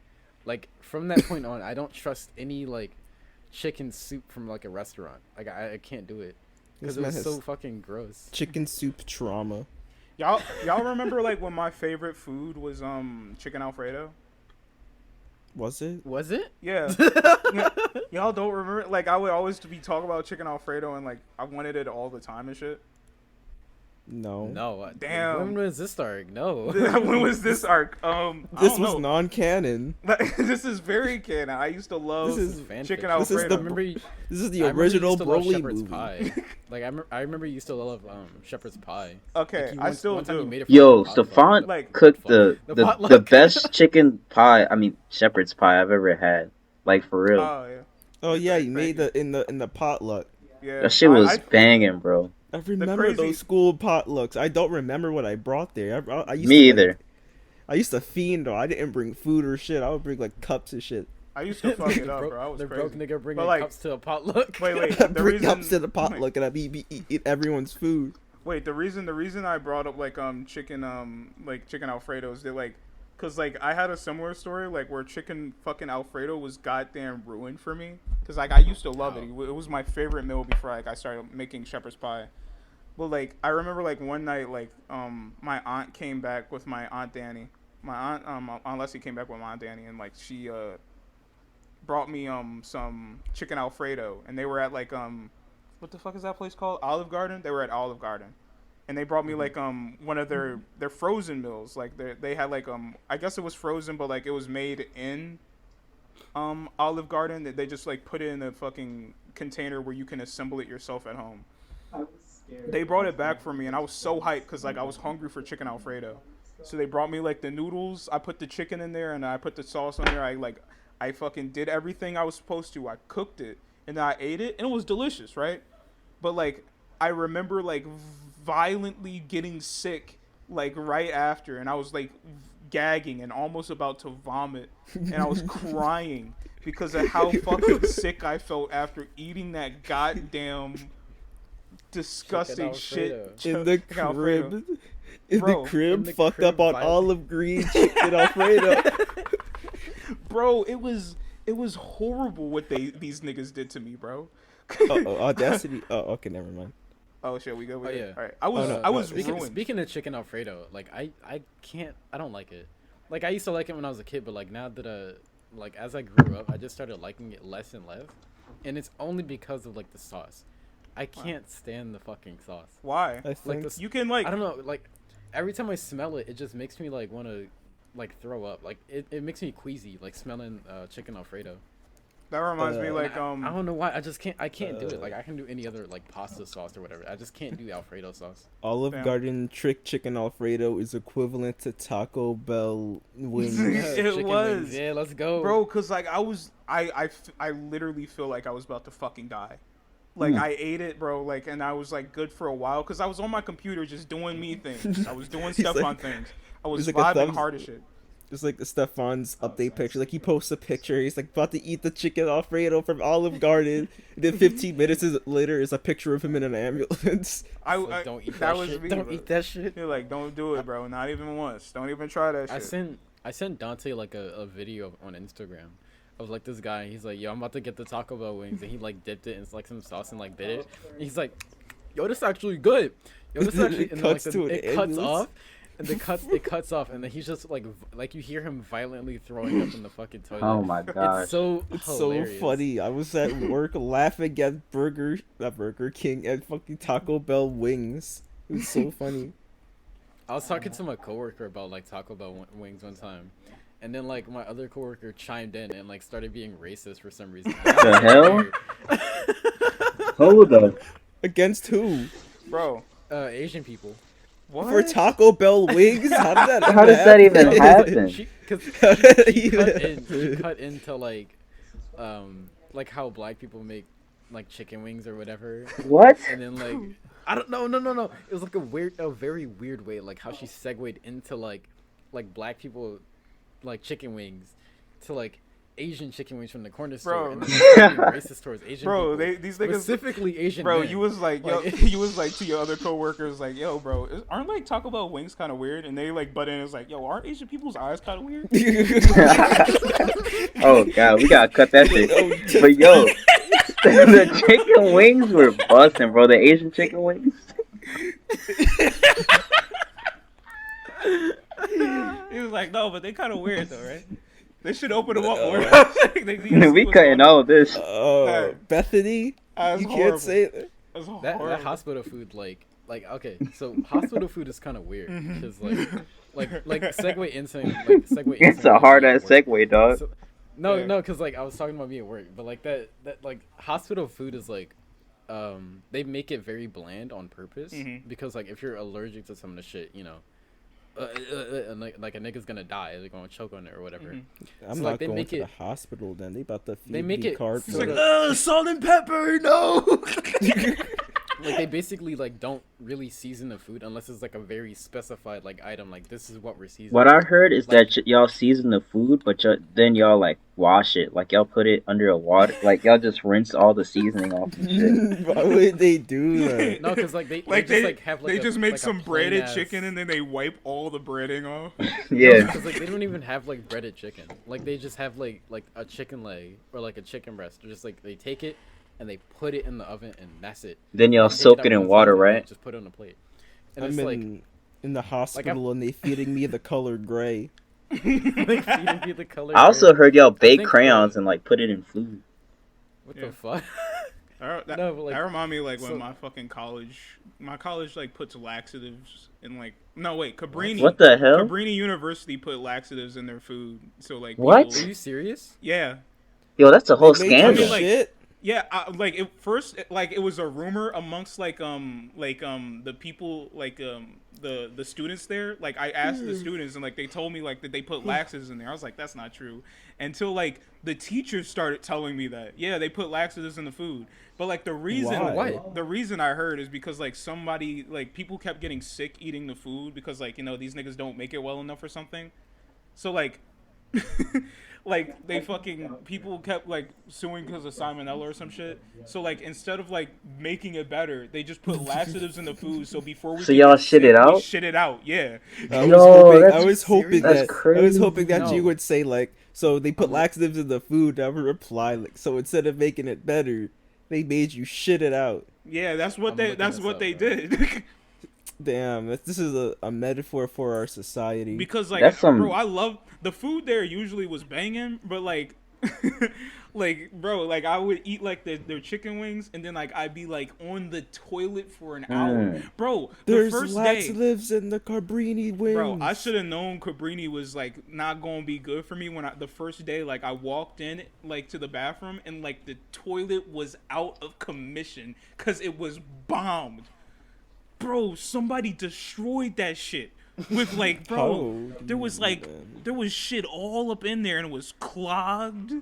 Like from that point on, I don't trust any like chicken soup from like a restaurant. Like I can't do it because This it man was has so fucking gross. chicken soup trauma. Y'all remember like when my favorite food was chicken Alfredo? Was it? Was it? Yeah. Y'all don't remember? Like I would always be talking about chicken Alfredo and like I wanted it all the time and shit. No. No. Damn. When was this arc? No. When was this arc? This was non-canon. This is very canon. I used to love This is chicken This is Alfredo. This is the original Broly Shepherd's movie. pie. Like I remember you used to love Shepherd's pie. Okay, I still one time you do. made it for Yo, the potluck. Stefan Like, cooked The the potluck. best chicken pie. I mean, shepherd's pie I've ever had. Like for real. Oh yeah, Oh yeah, you Thank made you. in the potluck. yeah. That shit was banging, bro. I remember crazy- those school potlucks. I don't remember what I brought there. I used Me to, either. I used to fiend though. I didn't bring food or shit. I would bring like cups and shit. I used to fuck it up, bro. I was the crazy. broke nigga bringing But, like- cups to a potluck. Wait. I The bring reason, cups to the potluck and I be eat everyone's food. Wait, the reason I brought up like chicken Alfredo is that like, cause like I had a similar story like where chicken fucking Alfredo was goddamn ruined for me. Cause like I used to love it. It was my favorite meal before like I started making shepherd's pie. But like I remember like one night like my aunt came back with my aunt Danny. My aunt Leslie came back with my aunt Danny and like she brought me some chicken Alfredo and they were at like what the fuck is that place called? Olive Garden? They were at Olive Garden. And they brought me like one of their frozen meals. Like they had like I guess it was frozen but like it was made in Olive Garden. They just like put it in a fucking container where you can assemble it yourself at home. They brought it back for me and I was so hyped cuz like I was hungry for chicken Alfredo. So they brought me like the noodles. I put the chicken in there and I put the sauce on there. I fucking did everything I was supposed to. I cooked it and I ate it and it was delicious, right? But like I remember like violently getting sick like right after and I was like gagging and almost about to vomit and I was crying because of how fucking sick I felt after eating that goddamn disgusting shit. In the Chicken Alfredo. crib. Bro, In the fucked crib up on vibe. olive green chicken Alfredo. Bro, it was horrible what these niggas did to me, bro. Audacity. Oh, okay, never mind. Oh shit, we go. Oh, yeah. All right. I was ruined. Speaking of chicken Alfredo, like I don't like it. Like I used to like it when I was a kid, but like now that like as I grew up, I just started liking it less and less, and it's only because of like the sauce. I can't stand the fucking sauce. Why? I think Like the, You can like. I don't know, like every time I smell it, it just makes me like want to like throw up. Like it makes me queasy, like smelling chicken Alfredo. That reminds me, like I don't know why. I can't do it. Like I can do any other like pasta sauce or whatever. I just can't do Alfredo sauce. Olive Damn. Garden trick chicken Alfredo is equivalent to Taco Bell wings. It Chicken was. wings. Yeah, let's go, Bro, cause like I literally feel like I was about to fucking die. Like I ate it, bro. Like, and I was like good for a while, cause I was on my computer just doing me things. I was doing stuff like- on things. I was he's like a vibing thumbs- hard as shit. It's like Stefan's update picture. Like he posts a picture. He's like about to eat the chicken Alfredo from Olive Garden. And then 15 minutes later is a picture of him in an ambulance. Like, don't eat that, shit. me, Don't bro. eat that shit. You're like, don't do it, bro. Not even once. Don't even try that shit. I sent Dante like a video on Instagram of like this guy. He's like, yo, I'm about to get the Taco Bell wings, and he like dipped it in like some sauce and like bit it. And he's like, yo, this is actually good. Yo, this is actually. It And then, like, cuts to an it cuts ambulance. off. And it cuts off, and then he's just like you hear him violently throwing up in the fucking toilet. Oh my gosh. It's so It's hilarious. so funny. I was at work laughing at Burger King and fucking Taco Bell wings. It was so funny. I was talking to my coworker about like Taco Bell wings one time, and then like my other coworker chimed in and like started being racist for some reason. The hell? Hold up. Against who? Bro, Asian people. what? For Taco Bell wings? How did that? How does that even happen? She cut into like how black people make like chicken wings or whatever, What? and then like I don't know, no. It was like a very weird way, like how she segued into like black people like chicken wings to like Asian chicken wings from the corner store, Bro. and then being racist towards Asian Bro, people. these niggas. Specifically Asian Bro, men. you was like, yo, Like- you was like to your other coworkers, like, yo, bro, aren't like Taco Bell wings kind of weird? And they like butt in, and it's like, yo, aren't Asian people's eyes kind of weird? Oh god, we gotta cut that shit. But yo, the chicken wings were busting, bro. The Asian chicken wings. He was like, no, but they kind of weird though, right? They should open them up more. They need to see We what's cutting going on. all of this. Oh, Bethany, That's you horrible. can't say that. That's That horrible. hospital food, like okay, so hospital food is kind of weird because like segue into It's a hard ass work. segue, dog. So, Yeah. no, because like I was talking about me at work, but like that like hospital food is like, they make it very bland on purpose because like if you're allergic to some of the shit, you know, and like a nigga's gonna die, they're gonna choke on it or whatever. I'm So, not like, they going make to the it- hospital then. They about to feed They make me it cardboard. He's like, sorta- salt and pepper, no. Like they basically like don't really season the food unless it's like a very specified like item, like this is what we're seasoning. What I heard is Like- that y'all season the food, but then y'all like wash it, like y'all put it under a water, like y'all just rinse all the seasoning off and shit. Why would they do that? No, because like they Like just like have like they a, just make like a some plain breaded ass- chicken and then they wipe all the breading off. Yeah. Because like they don't even have like breaded chicken. Like they just have like a chicken leg or like a chicken breast. They're just like they take it and they put it in the oven and that's it. Then y'all They take soak out it in one water, plate and right? Just put it on a plate. And I'm it's like in the hospital and they feeding me the color gray. like feeding you the color. I also heard y'all bake think, crayons and like put it in food. What Yeah. the fuck? That, No, but, like, that remind me like when so- my college like puts laxatives in like no wait Cabrini What the hell? Cabrini University put laxatives in their food so like What? people- Are you serious? yeah Yo, that's a whole They made scandal. some like- shit. yeah like it first like it was a rumor amongst the people like the students there. Like I asked the students and like they told me like that they put laxatives in there. I was like that's not true until like the teachers started telling me that yeah they put laxatives in the food. But like the reason Why? the reason I heard is because like somebody like people kept getting sick eating the food because like you know these niggas don't make it well enough or something. So like like they fucking people kept like suing because of salmonella or some shit. So like instead of like making it better, they just put laxatives in the food. So before we So could y'all get shit sick, it we out? shit it out. Yeah. I was Yo, hoping, that's I was hoping That's that I was hoping that crazy. you would say like, so they put laxatives in the food. I would reply like, so instead of making it better, they made you shit it out. Yeah, that's what I'm they looking that's this what up, they bro. did. Damn, this is a metaphor for our society. Because like That's some- bro, I love the food there usually was banging, but like like bro, like I would eat like their chicken wings and then like I'd be like on the toilet for an hour. Bro, the There's first day laxatives in the Cabrini wings. bro, I should have known Cabrini was like not gonna be good for me when the first day like I walked in like to the bathroom and like the toilet was out of commission because it was bombed. Bro, somebody destroyed that shit with like bro. How There was do you like do that? there was shit all up in there and it was clogged.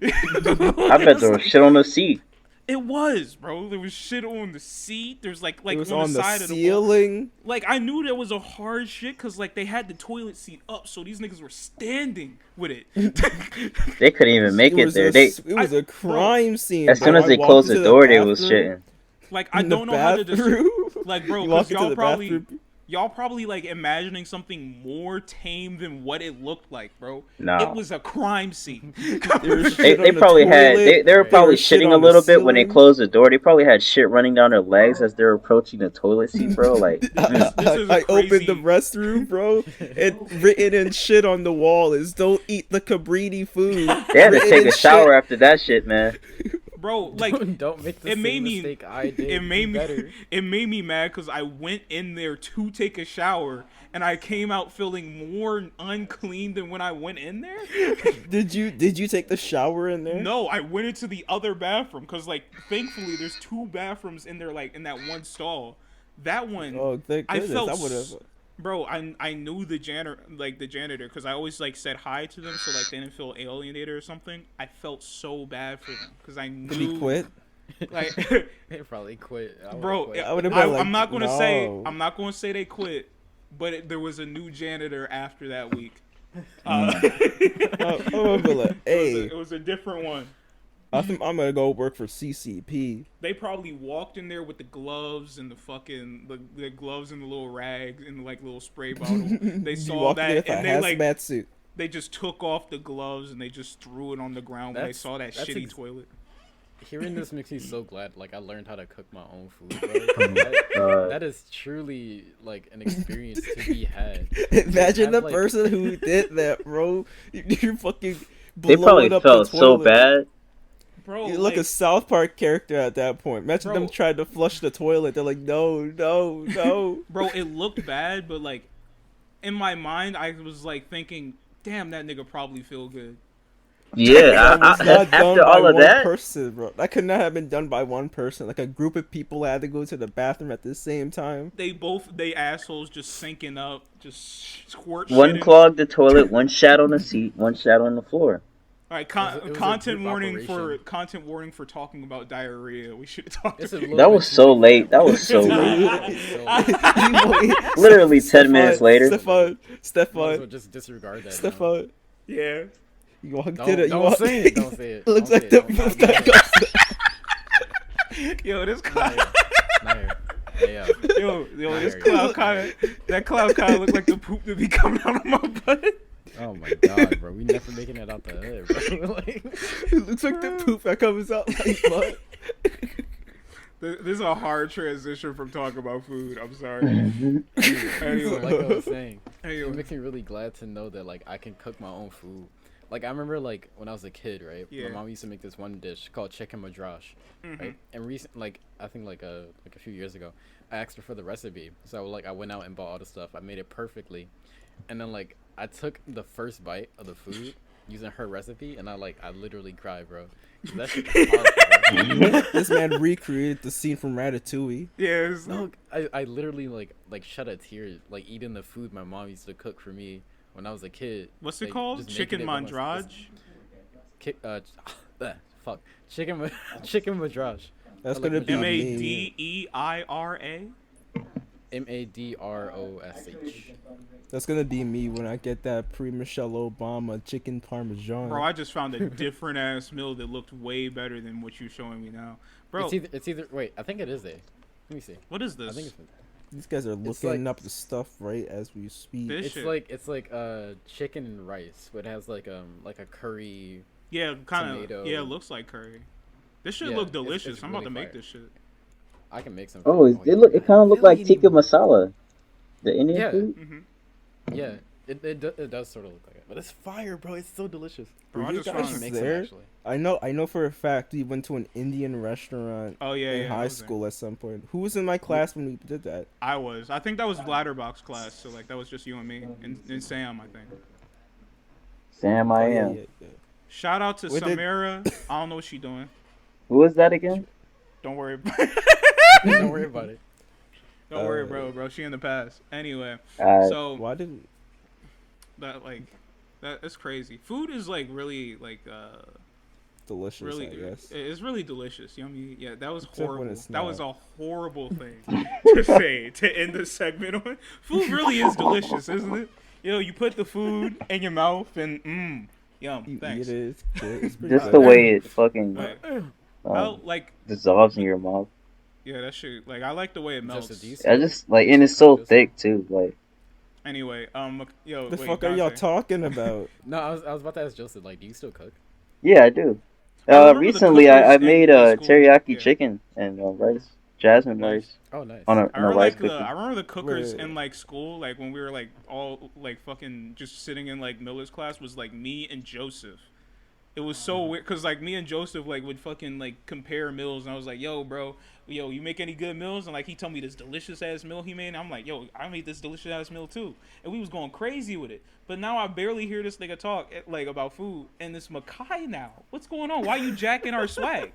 I bet there was shit on the seat. It was, bro. There was shit on the seat. There's like It was on on the the side of the wall. ceiling. Like I knew there was a hard shit because like they had the toilet seat up, so these niggas were standing with it. They couldn't even make it was there. it was I- a crime scene. As soon bro. as they I walked closed the into door, they was bathroom, shitting. Like I in the don't know how to bathroom. like, bro, You walk because into y'all the probably bathroom. like imagining something more tame than what it looked like, bro. No. It was a crime scene. There's They shit on the probably had toilet. they were probably was shit shitting a on the little bit when they ceiling. closed the door. They probably had shit running down their legs as they're approaching the toilet seat, bro. Like This is a I opened the crazy- restroom, bro, and written in shit on the wall is "Don't eat the Cabrini food." they had to Written take in a shit. shower after that shit, man. Bro, like Don't make the it same made me mistake I did. it made Do me better. it made me mad because I went in there to take a shower and I came out feeling more unclean than when I went in there. Did you take the shower in there? No, I went into the other bathroom because like thankfully there's two bathrooms in there like in that one stall. That one Oh, thank I goodness. felt I would have. bro, I knew the janitor because I always like said hi to them so like they didn't feel alienated or something. I felt so bad for them because I knew Did he quit? like They probably quit. I would've bro, quit. I would've been like, I'm not gonna say no. I'm not gonna say they quit, but there was a new janitor after that week. I'm gonna be like, hey, It was a different one. I think I'm gonna go work for CCP. They probably walked in there with the gloves and the fucking the gloves and the little rags and like little spray bottle. They You saw walked in that with a and they like hazmat suit. they just took off the gloves and they just threw it on the ground when they That's- saw that that's shitty ex- toilet. hearing this makes me so glad. Like I learned how to cook my own food, bro. That is truly like an experience to be had. Imagine the like- person who did that, bro. You're fucking They blowing probably up the felt so toilet. bad. Bro, You look like, a South Park character at that point. Imagine them Bro. trying to flush the toilet. They're like, no, no, no. bro, it looked bad, but like in my mind, I was like thinking, damn, that nigga probably feel good. Yeah, That was not done after by all of one that, person, bro. That could not have been done by one person. Like a group of people had to go to the bathroom at the same time. They assholes just sinking up, just squirt one shitting. clogged the toilet, one shat on the seat, one shat on the floor. All right, It was a content group operation. content warning for talking about diarrhea. We should talk. It's a little That bit was too so late late. for That was so So late. late. Literally 10 minutes later. Stefan, Might as Stefan, well just disregard that. Stefan. Yeah. You walked Don't, in it. You don't walked say it. Don't say it. It looks Don't like say the it. Don't- Yo, this Not cloud. here. Not here. Yeah. Yo, Not this here. cloud kind of. That cloud kind of looked like the poop that be coming out of my butt. Oh my god, bro. We never making it out the hood, bro. Like, It looks like the poop that comes out like blood. This is a hard transition from talking about food. I'm sorry. so Anyway. like I was saying, it Anyway. makes me really glad to know that like I can cook my own food. Like I remember like when I was a kid, right? Yeah. My mom used to make this one dish called chicken madrash, right? And I think like a few years ago, I asked her for the recipe. So I went out and bought all the stuff. I made it perfectly, and then like I took the first bite of the food using her recipe, and I literally cried, bro. That shit was horrible, bro. This man recreated the scene from Ratatouille. Yeah, it's, No, I literally like shed a tear like eating the food my mom used to cook for me when I was a kid. what's it Like, called? just Chicken making it by myself. mandrage? Fuck. Chicken madrash. That's I like gonna be me. Madeira. Madrosh. That's gonna be me when I get that pre-Michelle Obama chicken parmesan. Bro, I just found a different ass meal that looked way better than what you're showing me now. Bro, It's either wait, I think it is there. Let me see. what is I this? think it's These guys are It's looking like- up the stuff right as we speak. This it's shit. like chicken and rice, but it has like a curry. Yeah, kind of. tomato. Yeah, it looks like curry. This should Yeah, look it's delicious. I'm about to really make fire. this shit. I can make some. Oh, it kind of looked like tikka masala, the Indian Yeah. food. Hmm. Yeah, it does sort of look like it, but it's fire, bro. It's so delicious. Bro, I Were you just guys found- Make there? some, actually. I know for a fact we went to an Indian restaurant Oh yeah, in yeah. I high was there. school at some point. Who was in my class when we did that? I was. I think that was Bladderbox class. So like that was just you and me and Sam. I think. Sam, I Oh, yeah, am. yeah, yeah. Shout out to What did- Samira. I don't know what she doing. Who was that again? Don't worry. Don't worry about it. Don't worry, bro. She in the past. Anyway, Uh, so Why did that's crazy. Food is like really like delicious? really I guess. it's really delicious. Yummy. Yeah, that was Except when horrible. it's That was not. a horrible thing to say to end the segment on. Food really is delicious, isn't it? You know, you put the food in your mouth and yum. You Thanks. eat it. It's good. It's pretty just good. the way it fucking Right. Well, like dissolves in your mouth. yeah, that shit. Like I like the way it melts. Just a decent- I just like, and it's so thick too. Like, Anyway, yo, The wait, fuck are y'all Dante. talking about? No, I was about to ask Joseph, like, do you still cook? yeah, I do. I remember the Recently, I cookers made in school. teriyaki Yeah. chicken and rice, jasmine Nice. rice Oh, nice. on a I rice remember cooker. I remember the cookers Wait. in like school, like when we were like all like fucking just sitting in like Miller's class was like me and Joseph. It was so weird because like me and Joseph like would fucking like compare meals, and I was like, "Yo, bro, you make any good meals?" And like he told me this delicious ass meal he made. And I'm like, "Yo, I made this delicious ass meal too," and we was going crazy with it. But now I barely hear this nigga talk like about food, and it's Makai now. What's going on? Why you jacking our swag?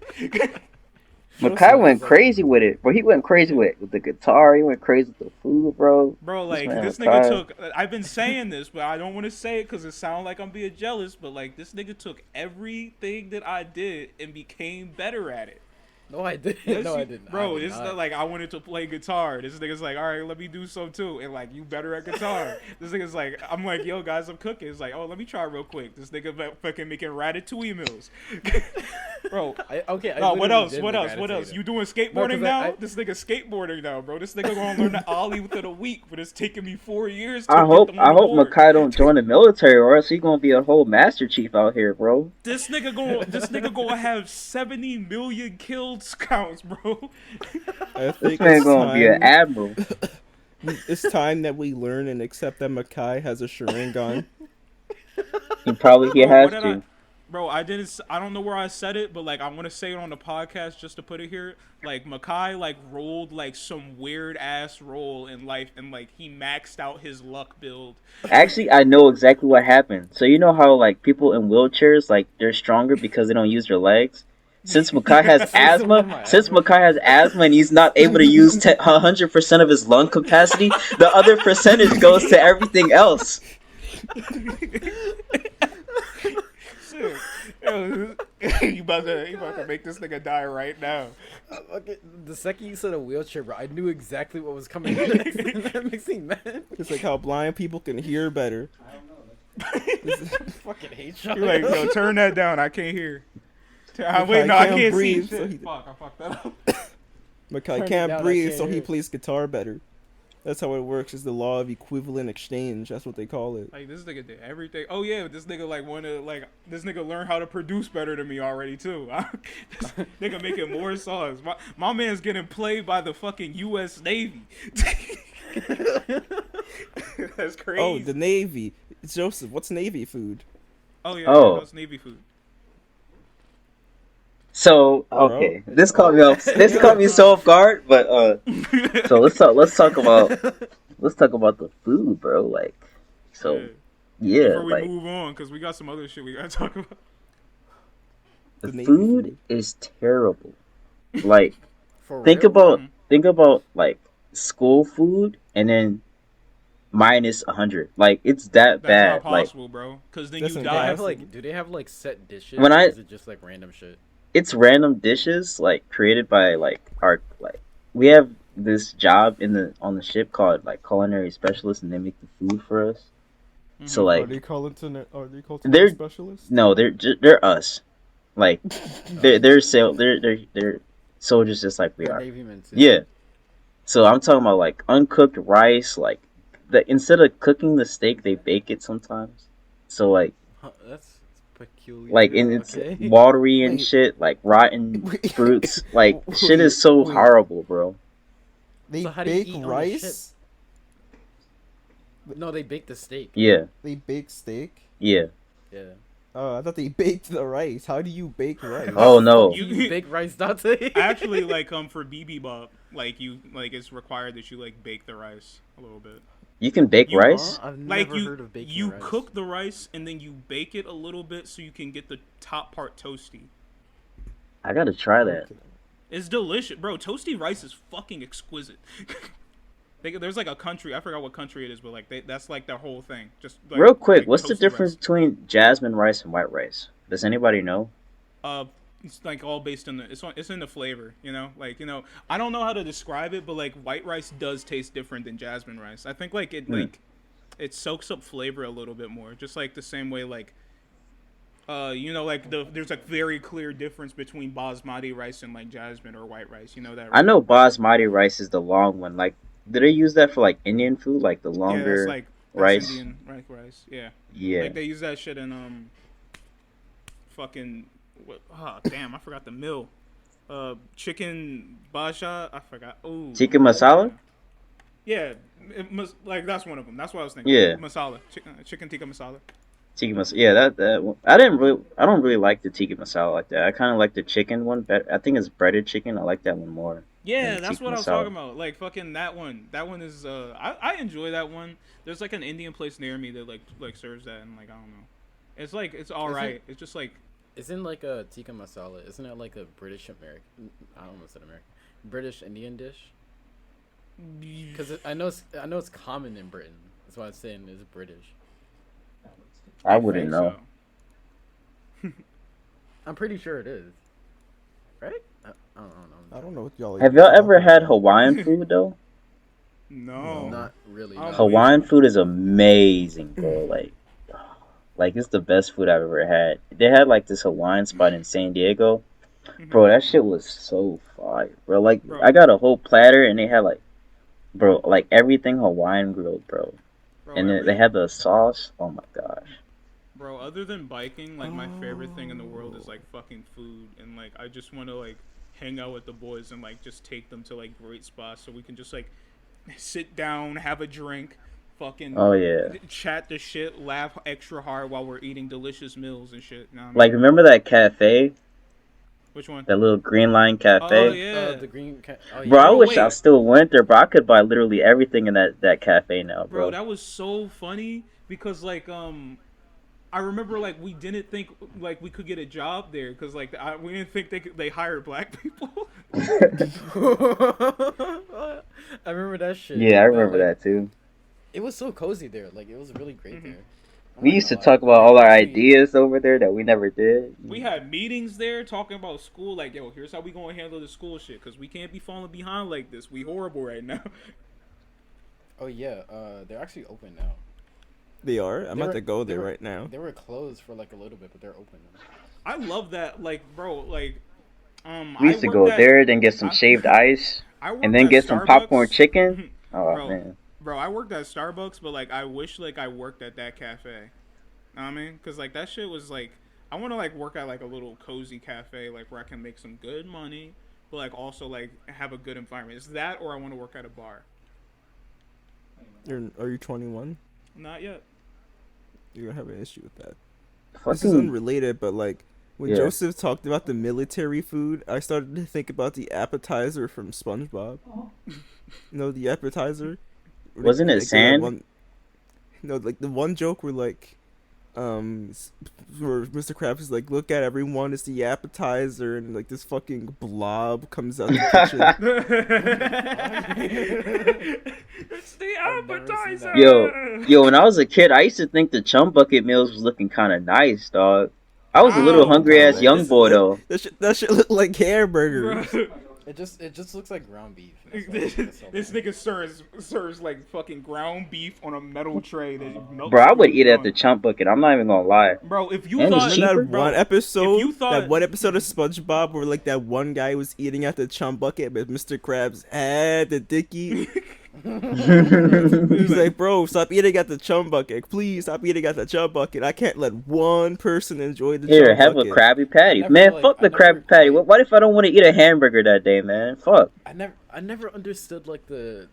Makai went crazy with it, bro. He went crazy with the guitar. He went crazy with the food, bro. Bro, like, man this was nigga tired. took... I've been saying this, but I don't want to say it because it sounds like I'm being jealous, but, like, this nigga took everything that I did and became better at it. No, I didn't. Yes, No, I you- didn't. Bro, I did it's not. like I wanted to play guitar. This nigga's like, all right, let me do so too. And like, you better at guitar. This nigga's like, I'm like, yo, guys, I'm cooking. It's like, oh, let me try real quick. This nigga fucking making ratatouille meals. Bro, Okay. no, what literally else? did What make else? What else? ratatouille. You doing 'Cause skateboarding now? I- This nigga skateboarding now, bro. This nigga gonna learn the ollie within a week, but it's taking me 4 years to I get hope them on I the hope board. Makai don't join the military, or else he gonna be a whole Master Chief out here, bro. This nigga gonna have 70 million killed counts, bro. I This think man it's gonna be an time. admiral. It's time that we learn and accept that Makai has a Sharingan. He Bro, has what did to. Bro, I didn't. I don't know where I said it, but like I want to say it on the podcast just to put it here. Like Makai like rolled like some weird ass roll in life, and like he maxed out his luck build. Actually, I know exactly what happened. So you know how like people in wheelchairs like they're stronger because they don't use their legs. Since Makai has asthma, and he's not able to use 100% of his lung capacity, the other percentage goes to everything else. Shit. Yo, you about to make this nigga die right now. Okay, the second you said a wheelchair, bro, I knew exactly what was coming next. That makes me mad. It's like how blind people can hear better. I fucking hate y'all. You're like, yo, turn that down. I can't hear. Makai Wait, no, I can't can't breathe, see. so Shit. he- Fuck, I fucked that up. Makai Turn it can't down, I breathe, can't so hear he it. plays guitar better. That's how it works. Is the law of equivalent exchange. That's what they call it. Like this nigga did everything. Oh yeah, this nigga like wanna like this nigga learned how to produce better than me already too. This nigga making more songs. My man's getting played by the fucking U.S. Navy. That's crazy. Oh, the Navy. Joseph, what's Navy food? Oh yeah, Oh. that's Navy food. So okay, this caught me off. This caught me so off guard. But so let's talk about the food, bro. Like, so yeah, Before we like move on, because we got some other shit we gotta talk about. the The Navy food food. is terrible. Like, For think real? about Mhm. think about like school food and then minus 100. Like it's that That's bad. not Like possible, bro. Because then That's you Do they die. have like? Do they have like set dishes? When or I- is it just like random shit? it's random dishes like created by like our like we have this job on the ship called like culinary specialist, and they make the food for us. So Mhm. like Are they called They're- specialists? no, they're us. Like they're soldiers just like we They're are. Navy men too. Yeah. So I'm talking about like uncooked rice, like instead of cooking the steak, they bake it sometimes. So like Huh, that's peculiar. and it's okay. watery and Wait. shit, like rotten Wait. fruits. Like shit is so Wait. horrible, bro. They So how do you bake eat on the rice. No, they bake the steak. Yeah, They bake steak. yeah. Yeah. Oh, I thought they baked the rice. How do you bake rice? Oh no. You bake rice, Dante? Actually, like for bibimbap, like you like it's required that you like bake the rice a little bit. You can bake You- rice? I've Like never heard of baking you rice. cook the rice and then you bake it a little bit so you can get the top part toasty. I gotta try that. It's delicious, bro. Toasty rice is fucking exquisite. There's like a country, I forgot what country it is, but like that's like their whole thing. Just like, Real quick, like what's the toasted difference rice. between jasmine rice and white rice? Does anybody know? It's like all based on it's in the flavor, you know. Like I don't know how to describe it, but like white rice does taste different than jasmine rice. I think like it soaks up flavor a little bit more, just like the same way like like there's a very clear difference between basmati rice and like jasmine or white rice. You know that? Right? I know basmati rice is the long one. Like, do they use that for like Indian food, like the Yeah, longer that's like rice? Indian rice. Yeah. Yeah. Like they use that shit in fucking damn, I forgot the mill. Chicken basha, I forgot. Ooh. Tikka masala? Yeah, like that's one of them. That's what I was thinking. Yeah. Masala, chicken tikka masala. Tikka masala. Yeah, that one. I don't really like the tikka masala like that. I kind of like the chicken one better. I think it's breaded chicken. I like that one more. Yeah, than that's tikka what I was masala. talking about. Like fucking that one. That one is I enjoy that one. There's like an Indian place near me that like serves that, and like I don't know. It's like it's all Is it- right. It's just like Isn't like a tikka masala? Isn't it like a British American? I almost said American. British Indian dish. Because I know it's common in Britain. That's why I'm saying it's British. I wouldn't think know. so. I'm pretty sure it is. Right? I don't know. I don't know what y'all. Have even y'all ever talking had about. Hawaiian food though? No. Not really. I'm No. Hawaiian Asian. food is amazing, bro. Like it's the best food I've ever had. They had like this Hawaiian spot in San Diego. Mhm. Bro, that shit was so fire, bro. Like Bro. I got a whole platter and they had like, bro, like everything Hawaiian grilled, bro. Bro, And then they had the sauce. Oh my gosh. bro, other than biking, like my favorite thing in the world is Oh. like fucking food, and like I just want to like hang out with the boys and like just take them to like great spots so we can just like sit down, have a drink, fucking Oh yeah. chat the shit, laugh extra hard while we're eating delicious meals and shit. Know what I mean? Like remember that cafe, Which one? that little green line Oh cafe? yeah, The green cat. Oh Bro, yeah. I Bro, wish I wait. still went there, bro. I could buy literally everything in that cafe now, bro, bro. that was so funny because like I remember like we didn't think like we could get a job there because like we didn't think they hired black people. I remember that shit. Yeah, I but, remember like, that too. It was so cozy there. Like it was really great Mhm. there. I'm We not used to gonna lie. talk about all our Actually, ideas over there that we never did. We had meetings there talking about school. Like, yo, here's how we gonna handle the school shit because we can't be falling behind like this. We horrible right now. Oh yeah. They're actually open now. They are. I'm They about were- to go they there were- right now. They were closed for like a little bit, but they're open now. I love that. Like, bro, like, We I used to worked go at, there, then get some I, shaved ice, I and worked then at get some popcorn Starbucks. chicken. Oh bro, man. bro, I worked at Starbucks, but like, I wish like I worked at that cafe. Know what I mean? Because like that shit was like, I want to like work at like a little cozy cafe, like where I can make some good money, but like also like have a good environment. It's that, or I want to work at a bar. Are you 21? Not yet. You're gonna have an issue with that. This is Fucking unrelated, but like when Yeah. Joseph talked about the military food, I started to think about the appetizer from SpongeBob. You know the appetizer? Where Wasn't it like, sand? No, like the one joke where like, where Mr. Krabs is like, look at everyone, it's the appetizer, and like this fucking blob comes out the kitchen. It's the I've never seen appetizer. that. Yo, when I was a kid, I used to think the chum bucket meals was looking kind of nice, dog. I was a little Ow. hungry Nah, ass man, young this- boy though. That shit look like hamburgers. Bro, It just looks like ground beef. this nigga serves like fucking ground beef on a metal tray that melts. Bro, I would through eat the at the chump bucket. I'm not even gonna lie. Bro, if you And it's thought cheaper. Remember that bro, one episode? if you thought- That one episode of SpongeBob where like that one guy was eating at the chum bucket, but Mr. Krabs had the dicky. He's like, bro, stop eating at the chum bucket. Please stop eating at the chum bucket. I can't let one person enjoy the Here, chum have a bucket. Krabby Patty. never, Man, like, fuck the I never Krabby Patty. quite- What if I don't want to eat a hamburger that day, man? Fuck. I never understood like the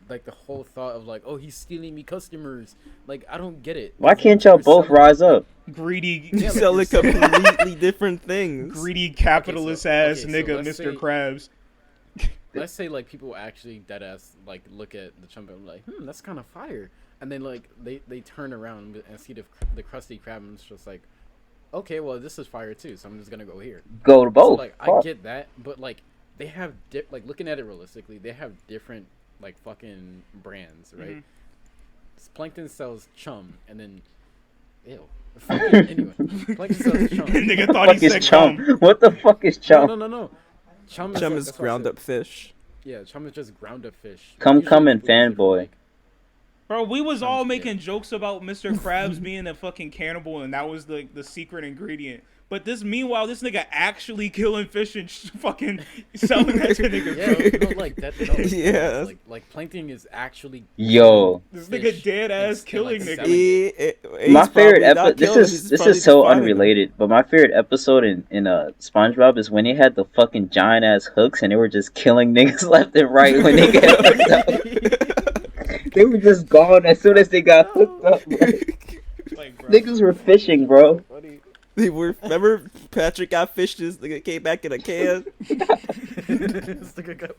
whole thought of like, oh, he's stealing me customers. Like I don't get it. Why Like, can't y'all you're both selling- rise up? greedy, You Yeah, like selling you're saying. completely different things. greedy capitalist ass okay, so nigga, let's Mr. say- Krabs. Let's say like people actually dead ass like look at the chump and like, that's kind of fire, and then like they turn around and see the Krusty Krab and it's just like, okay, well this is fire too, so I'm just gonna go here. Go to So both. like I Fuck. get that, but like they have like looking at it realistically, they have different like fucking brands, right? Mhm. Plankton sells chum, and then ew. Fucking, anyway, Plankton sells chum. Nigga thought Fuck he is said chum? cum. What the fuck is chum? No. Chum Chum like- is that's what I ground said. up fish. Yeah, chum is just ground up fish. Come Usually and people use it for, fanboy. like- Bro, we was all Sounds making good. jokes about Mr. Krabs being a fucking cannibal, and that was the secret ingredient. But meanwhile, this nigga actually killing fish and fucking selling that to niggas. Yeah, bro. no, like that. No, Yeah. like plankton is actually. Yo, This fish nigga dead and- ass and, killing like, niggas. selling my favorite episode. This is so unrelated, but my favorite episode in SpongeBob is when they had the fucking giant ass hooks and they were just killing niggas left and right when they get hooked up. They were just gone as soon as they got hooked up. Bro. Like, bro. Niggas were fishing, bro. They were. Remember, Patrick got fishes. Nigga came back in a can. This nigga got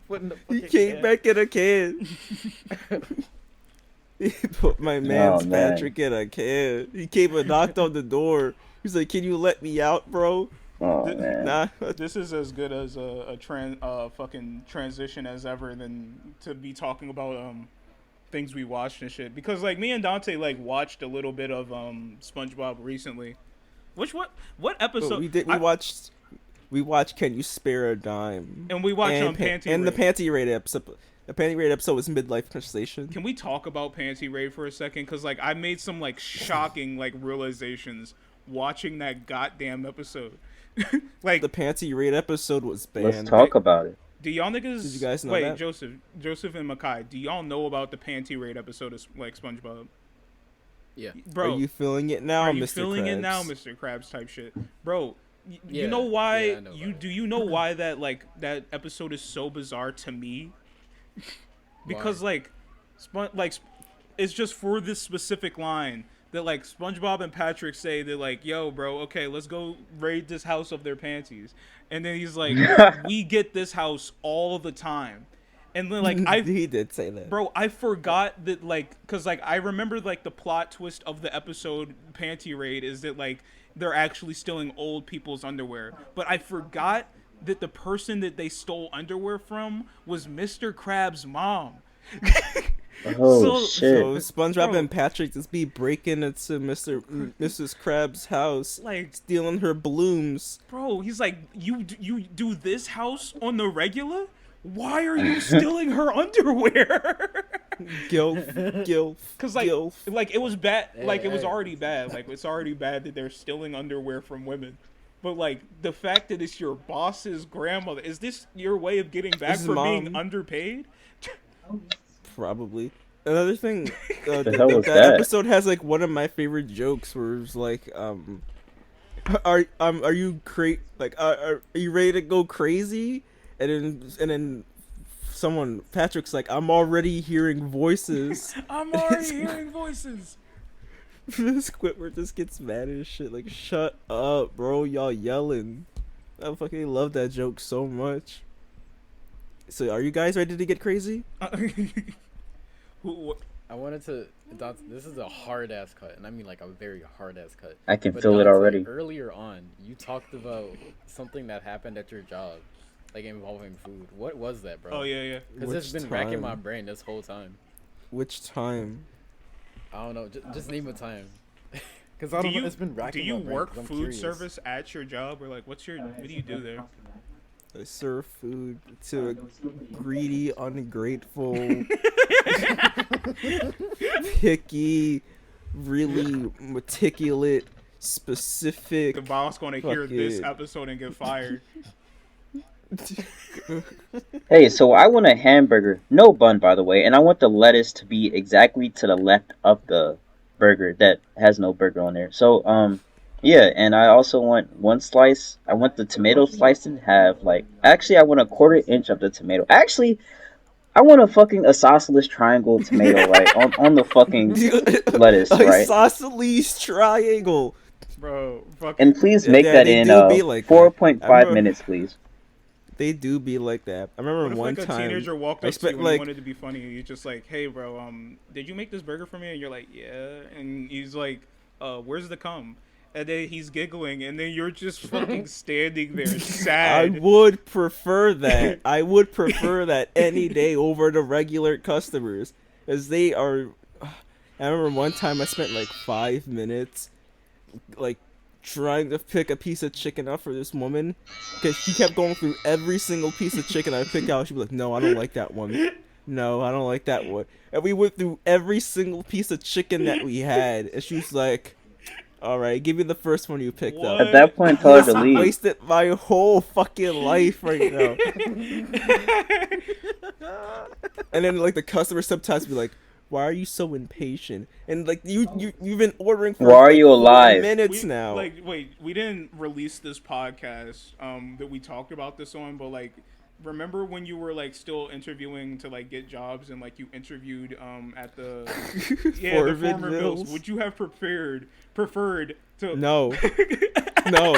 put in the He fucking came can. back in a can. He put my man's man. Patrick in a can. He came and knocked on the door. He's like, "Can you let me out, bro?" Oh man. Nah. This is as good as a fucking transition as ever than to be talking about things we watched and shit. Because like me and Dante like watched a little bit of SpongeBob recently. What But episode? we did. We I- watched We watched Can You Spare a Dime? And we watched Panty and Raid. the Panty Raid episode. The Panty Raid episode was Midlife Conversation. Can we talk about Panty Raid for a second? Because, like, I made some, like, shocking, like, realizations watching that goddamn episode. Like, the Panty Raid episode was banned. Let's talk about it. do y'all niggas... Did you guys know Wait, that? Joseph and Makai, do y'all know about the Panty Raid episode of, like, SpongeBob? Yeah. Bro, Are you feeling it now, are you Mr. feeling it Krabs? now, Mr. Krabs type shit? Bro, you Yeah, know why... yeah, I know about it. do you know why that, like, that episode is so bizarre to me? Because, like, it's just for this specific line that, like, SpongeBob and Patrick say that, like, yo, bro, okay, let's go raid this house of their panties. And then he's like, we get this house all the time. And then, like, he did say that. Bro, I forgot that, like, because, like, I remember, like, the plot twist of the episode Panty Raid is that, like, they're actually stealing old people's underwear. But I forgot that the person that they stole underwear from was Mr. Krabs' mom. Oh, So shit. SpongeBob Bro. and Patrick just be breaking into Mrs. Krabs' house, Like, stealing her blooms. bro, he's like, you do this house on the regular? Why are you stealing her underwear? Gilf. Because, like, Gilf. it was bad. Like, it was Hey. already bad. Like, it's already bad that they're stealing underwear from women. But, like, the fact that it's your boss's grandmother, is this your way of getting back This is for being mom. underpaid? Probably. Another thing, The hell was that that? episode has like one of my favorite jokes, where it's like, are you are you ready to go crazy? And then Patrick's like, I'm already hearing voices. I'm already hearing voices. Squidward just gets mad as shit. Like, shut up, bro. Y'all yelling. I fucking love that joke so much. So, are you guys ready to get crazy? I wanted to. This is a hard ass cut, and I mean like a very hard ass cut. I can But feel it Dante, already. Earlier on, you talked about something that happened at your job, like involving food. What was that, bro? Oh, yeah. Because Which it's been racking my time? brain this whole time. Which time? I don't know. Just name a time. Because I don't know. It's been racking Do you my brain, work 'cause I'm food curious. service at your job? Or, like, what do you do there? I serve food to a greedy, ungrateful, picky, really meticulous, specific. The boss going to hear this Fucking- episode and get fired. Hey, so I want a hamburger, no bun, by the way, and I want the lettuce to be exactly to the left of the burger that has no burger on there. So, yeah, and I also want one slice. I want the tomato slice to have, like, actually, I want a 1/4 inch of the tomato. Actually, I want a fucking isosceles triangle tomato, right, on the fucking lettuce, right? Isosceles triangle. Bro, fucking... And please make Yeah, that they in do be like that. 4.5 I remember- minutes, please. They do be like that. I remember What if, one like, a time. teenager walked I up to you spent, and like- you wanted to be funny, and you're just like, hey, bro, did you make this burger for me? And you're like, yeah. And he's like, where's the cum? And then he's giggling, and then you're just fucking standing there I sad. would prefer that. I would prefer that any day over the regular customers, as they are. I remember one time I spent like 5 minutes, like, trying to pick a piece of chicken up for this woman, because she kept going through every single piece of chicken I picked out. She'd be like, "No, I don't like that one. No, I don't like that one." And we went through every single piece of chicken that we had, and she was like, "All right, give me the first one you picked up." At that point, tell her to I leave. wasted my whole fucking life right now. And then, like, the customer sometimes be like, "Why are you so impatient?" And, like, you've been ordering for, Why are like, you 4 alive? minutes now. Like, wait, we didn't release this podcast that we talked about this on, but, like, remember when you were, like, still interviewing to, like, get jobs, and, like, you interviewed at the the Foreman former Mills. Mills? Would you have preferred to No. No.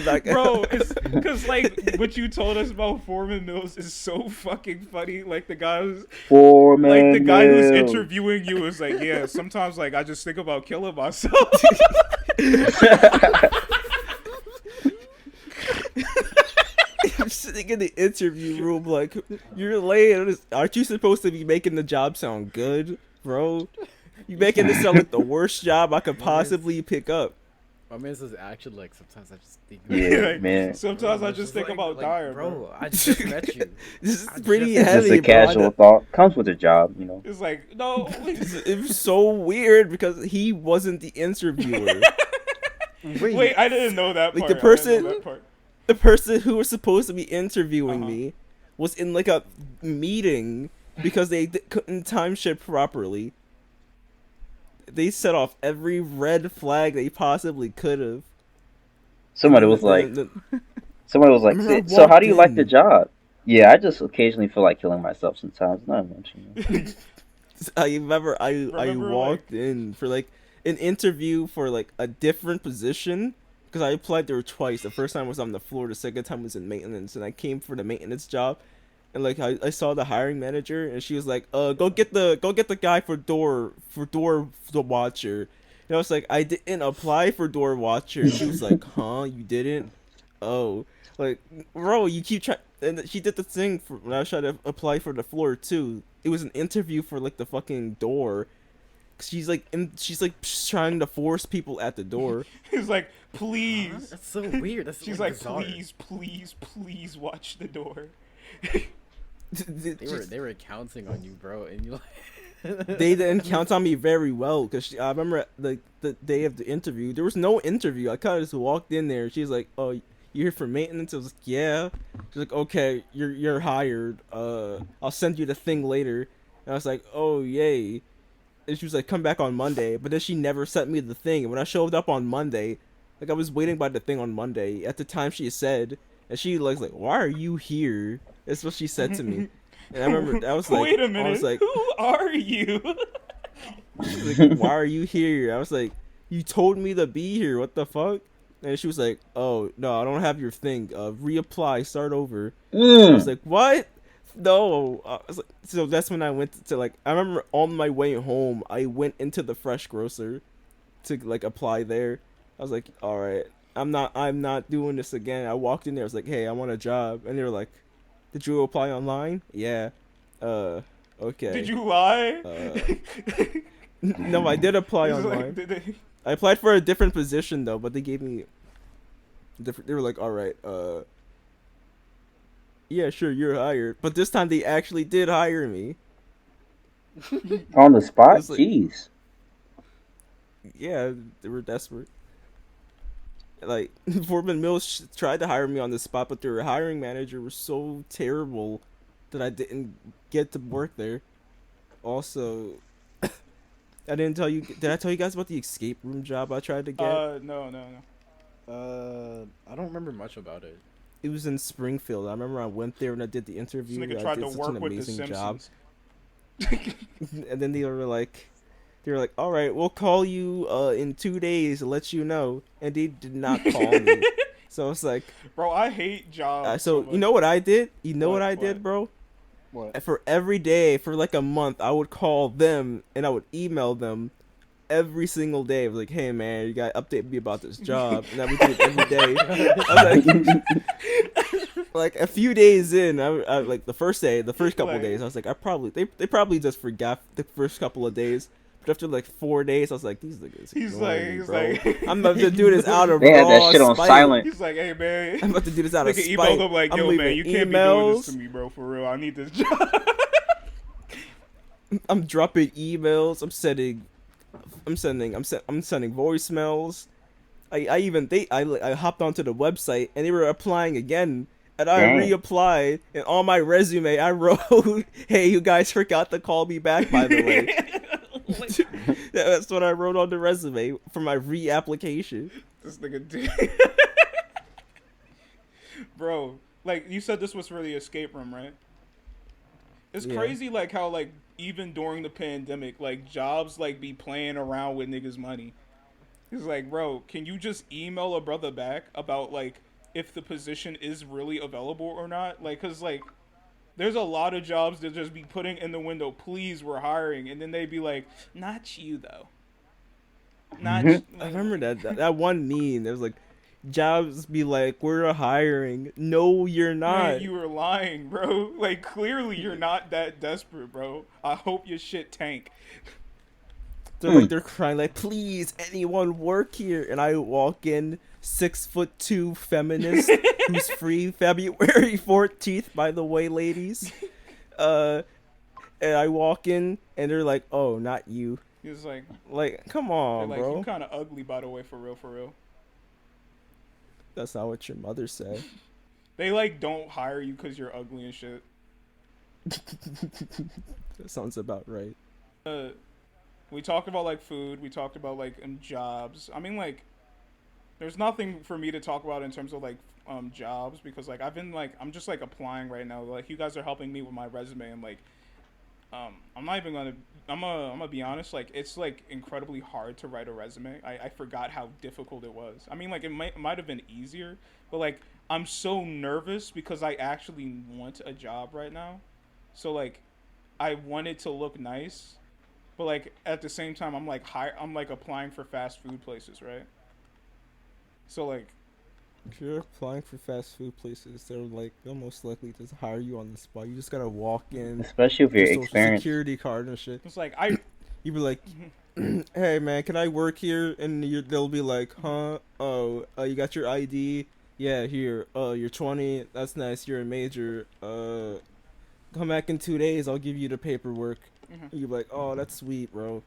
Like, Bro, because, like, what you told us about Foreman Mills is so fucking funny. Like, the guy who's Foreman like, the guy who's Mills. interviewing you is like, yeah, sometimes, like, I just think about killing myself. I'm sitting in the interview room like, "You're late. Aren't you supposed to be making the job sound good, bro? You making it sound like the worst job I could possibly pick up." My man says actually, like, sometimes I just think. Yeah, Like, man. sometimes I It's just think like, about dying, bro. I just met you. This is I pretty just- It's just heavy, a bro. casual thought. Comes with a job, you know. It's like, no. It was so weird because he wasn't the interviewer. Wait, I didn't know that Like, part. the person- I didn't know that part. The person who was supposed to be interviewing Uh-huh. me was in like a meeting because they couldn't time shit properly. They set off every red flag they possibly could have. Somebody was like, Remember I so how do you walked like the in. job? Yeah, I just occasionally feel like killing myself sometimes. Not much, you know. I remember I Remember, walked in for like an interview for like a different position because I applied there twice. The first time was on the floor, the second time was in maintenance, and I came for the maintenance job. And like I saw the hiring manager, and she was like, go get the guy for door the watcher." And I was like, "I didn't apply for door watcher." She was like, "Huh? You didn't? Oh, like, bro, you keep trying." And she did the thing for when I was trying to apply for the floor too. It was an interview for like the fucking door. She's like trying to force people at the door. It's like, please. That's so weird. That's She's like, like, bizarre. please watch the door. They were counting on you, bro, and you like. They didn't count on me very well because I remember like the day of the interview, there was no interview. I kind of just walked in there. She's like, "Oh, you here for maintenance?" I was like, "Yeah." She's like, "Okay, you're hired. I'll send you the thing later." And I was like, "Oh, yay!" And she was like, "Come back on Monday." But then she never sent me the thing. And when I showed up on Monday, like I was waiting by the thing on Monday at the time she said, and she was like, "Why are you here?" That's what she said to me. And I remember I was like, wait a minute, I was like, who are you? like, "Why are you here?" I was like, "You told me to be here. What the fuck?" And she was like, "Oh no, I don't have your thing. Reapply, start over." I was like, "What? No." I was like, so that's when I went to like. I remember on my way home, I went into the fresh grocer to like apply there. I was like, "All right, I'm not doing this again." I walked in there. I was like, "Hey, I want a job," and they were like, "Did you apply online?" "Yeah." Okay. Did you lie? No, I did apply It's online. like, did they- I applied for a different position though, but they gave me different. They were like, "All right, yeah, sure, you're hired." But this time they actually did hire me. On the spot? It's like- Jeez. Yeah, they were desperate. Like Foreman Mills tried to hire me on the spot, but their hiring manager was so terrible that I didn't get to work there. Also, I didn't tell you. Did I tell you guys about the escape room job I tried to get? no. I don't remember much about it. It was in Springfield. I remember I went there and I did the This interview. nigga I tried did to such work an with the amazing job. Simpsons. And then they were like, "All right, we'll call you in 2 days to let you know." And they did not call me. So it's like, Bro, I hate jobs. so you know what I did? You know what I What? did, bro? What? For every day, for like a month, I would call them and I would email them every single day. I was like, "Hey man, you gotta update me about this job," and I would do it every day. I was like a few days in, I like the first couple Like- days, I was like, they probably just forgot the first couple of days. But after like 4 days, I was like, "These niggas, He's ignoring me, like, bro. I'm about to do this out of They had that raw shit on spite. silent. He's like, hey man. I'm about to do this out of Nigga spite. emailed him like, I'm yo leaving man, you can't be doing this emails. to me, bro. For real, I need this job. I'm dropping emails. I'm sending voicemails. I hopped onto the website and they were applying again, and I Dang. reapplied. And on my resume, I wrote, "Hey, you guys forgot to call me back, by the way." That's what I wrote on the resume for my reapplication. This nigga did. Bro, like you said, this was for the escape room, right? It's Yeah. crazy, like how like even during the pandemic, like jobs like be playing around with niggas' money. It's like, bro, can you just email a brother back about like if the position is really available or not? Like, cause like there's a lot of jobs that just be putting in the window, "Please, we're hiring," and then they be like, "Not you though." Not. I remember that one meme. It was like, jobs be like, "We're hiring." No, you're not. Man, you were lying, bro. Like, clearly you're not that desperate, bro. I hope your shit tank. they're crying like, please, anyone work here? And I walk in, 6'2" feminist who's free February 14th, by the way, ladies. And I walk in, and they're like, oh, not you. He was like, come on, like, bro. you kind of ugly, by the way, for real, for real. That's not what your mother said. They like don't hire you because you're ugly and shit. That sounds about right. We talked about like food. We talked about like jobs. I mean, like, there's nothing for me to talk about in terms of like jobs because like I'm just like applying right now. Like you guys are helping me with my resume and like I'm not even gonna. I'm gonna be honest. Like it's like incredibly hard to write a resume. I forgot how difficult it was. I mean, like it might have been easier, but like I'm so nervous because I actually want a job right now. So like I want it to look nice, but like at the same time I'm like applying for fast food places, right? So like if you're applying for fast food places, they're most likely to hire you on the spot. You just gotta walk in, especially with your your social experience. security card and shit. it's like I You be like, hey man, can I work here? And they'll be like, huh? Oh, you got your ID? Yeah, here. You're 20. That's nice. You're a major. Come back in 2 days. I'll give you the paperwork. You're like, oh, that's sweet, bro.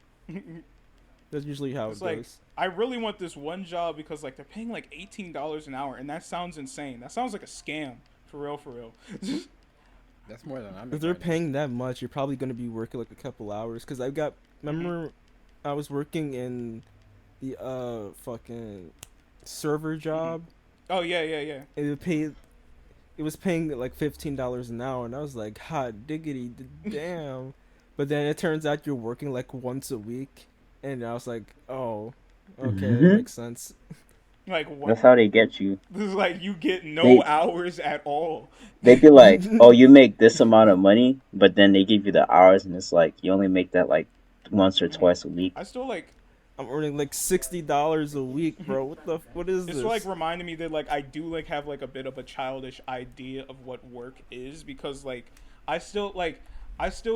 That's usually how it's it like goes. I really want this one job because like they're paying like $18 an hour, and that sounds insane. That sounds like a scam, for real, for real. That's more than I'm. If they're paying that much, you're probably gonna be working like a couple hours. Cause remember, I was working in the fucking server job. Oh yeah. It was paying like $15 an hour, and I was like, hot diggity, damn. But then it turns out you're working like once a week, and I was like, oh, okay, that makes sense. Like what? That's how they get you. This is like you get no hours at all. They'd be like, oh, you make this amount of money, but then they give you the hours, and it's like you only make that like once or twice a week. I still like. I'm earning like $60 a week, bro. What is this? It's like reminding me that like I do like have like a bit of a childish idea of what work is because like I still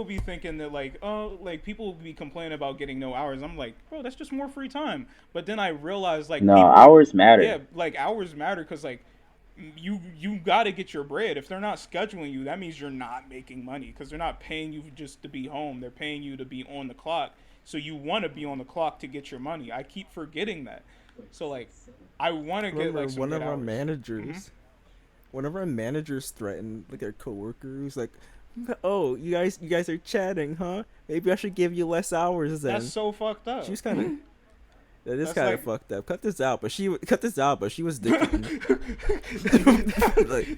be thinking that like oh like people will be complaining about getting no hours. I'm like, bro, that's just more free time. But then I realized like no, hours matter. Yeah, like hours matter because like you got to get your bread. If they're not scheduling you, that means you're not making money because they're not paying you just to be home. They're paying you to be on the clock. So you want to be on the clock to get your money. I keep forgetting that. So like, I want to get like some one of our hours. managers. One of our managers threatened like their coworker who's like, "Oh, you guys are chatting, huh? Maybe I should give you less hours then." That's so fucked up. She's kind of. That is That's kind of like- fucked up. Cut this out, but she was dicking.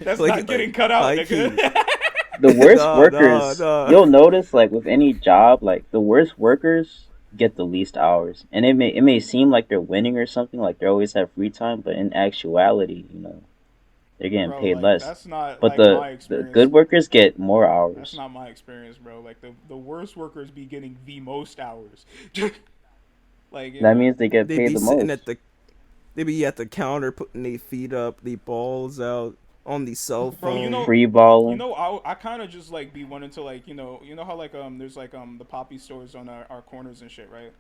That's not getting cut out, nigga. The worst No, workers, no. you'll notice, like with any job, like the worst workers get the least hours, and it may seem like they're winning or something, like they always have free time, but in actuality, they're getting Bro, paid like, less. That's not But like my the experience. good workers get more hours. That's not my experience, bro. Like the worst workers be getting the most hours. Like That means they get They paid be the sitting most. they be at the counter putting their feet up, the balls out on the cell phone. Bro, you know, Free balling. I kind of just like be wanting to like you know how like there's like the poppy stores on our corners and shit, right?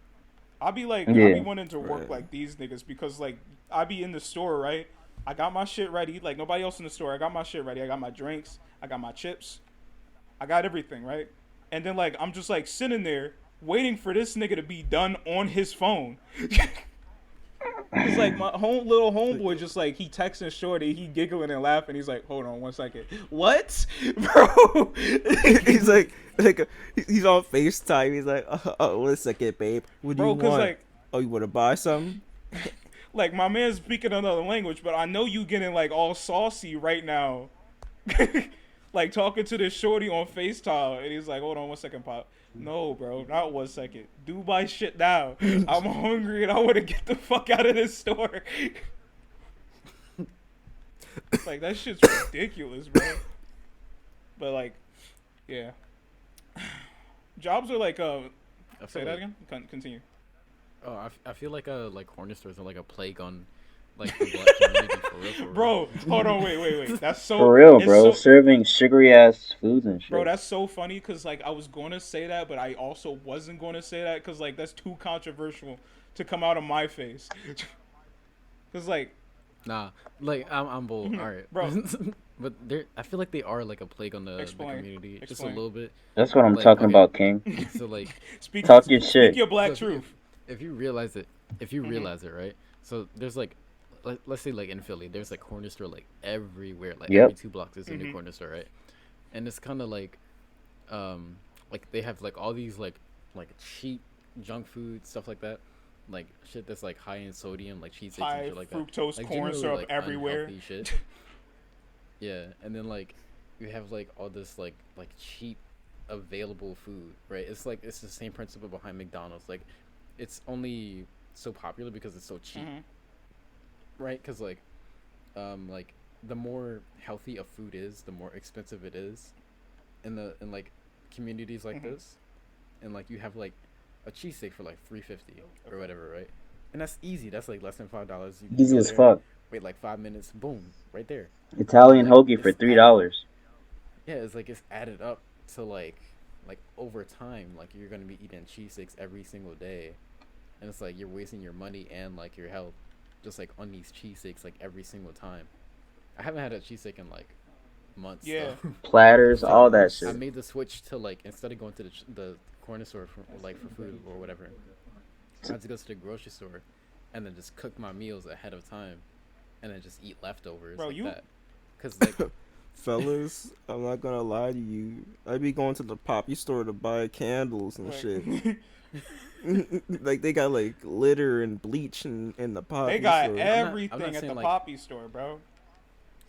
I be wanting to work Right. like these niggas because like I be in the store, right? I got my shit ready, like nobody else in the store. I got my shit ready. I got my drinks. I got my chips. I got everything, right? And then like I'm just like sitting there waiting for this nigga to be done on his phone. It's like my little homeboy just like he texting Shorty, he giggling and laughing. He's like, "Hold on 1 second, what, bro?" he's like he's on FaceTime. He's like, oh, 1 second, babe. What do Bro, you 'cause, want? like- Oh, you want to buy something? Like my man's speaking another language, but I know you getting like all saucy right now. Like talking to this shorty on FaceTime, and he's like, "Hold on 1 second, pop." No, bro, not 1 second. Do my shit now. I'm hungry and I want to get the fuck out of this store. Like that shit's ridiculous, bro. But like, yeah. Jobs are like I Say feel that like, again. Continue. Oh, I feel like corner stores are like a plague on like the black community for real, for real. Bro, hold on, wait. That's so For real, it's bro. so, Serving sugary ass foods and shit. bro, that's so funny because like I was going to say that, but I also wasn't going to say that because like that's too controversial to come out of my face. Because like, Nah, like I'm bold. All right, Bro. but I feel like they are like a plague on the Explain. community, just a Explain. little bit. That's what I'm Like, talking okay. about, King. So like, Talk your speak shit. your black so truth. if you realize it, realize it, right? So there's like, let's say like in Philly, there's like corner store like everywhere, like Yep. every 2 blocks there's a new corner store, right? And it's kind of like they have like all these like cheap junk food stuff like that, like shit that's like high in sodium, like cheese and High shit like that. fructose Like, corn generally, syrup like, everywhere. unhealthy shit. Yeah, and then like you have like all this like cheap available food, right? It's like it's the same principle behind McDonald's. Like it's only so popular because it's so cheap, right? Because like the more healthy a food is, the more expensive it is in like communities like this. And like you have like a cheesesteak for like $3.50 or whatever, right? And that's easy. That's like less than $5. You Easy go as there, fuck. wait like 5 minutes, boom, right there. Italian Like, hoagie for it's $3. Yeah, it's like it's added up to like over time, like you're gonna be eating cheesesteaks every single day, and it's like you're wasting your money and like your health, just like on these cheesesteaks like every single time. I haven't had a cheesesteak in like months. Yeah. though. Platters, all that I shit. made the switch to like instead of going to the corner store for food or whatever, I had to go to the grocery store, and then just cook my meals ahead of time, and then just eat leftovers. Bro, like you- that. Cause like Fellas, I'm not gonna lie to you. I be going to the poppy store to buy candles and shit. Like they got like litter and bleach in the poppy They got store. everything I'm not at saying, the like- poppy store, bro.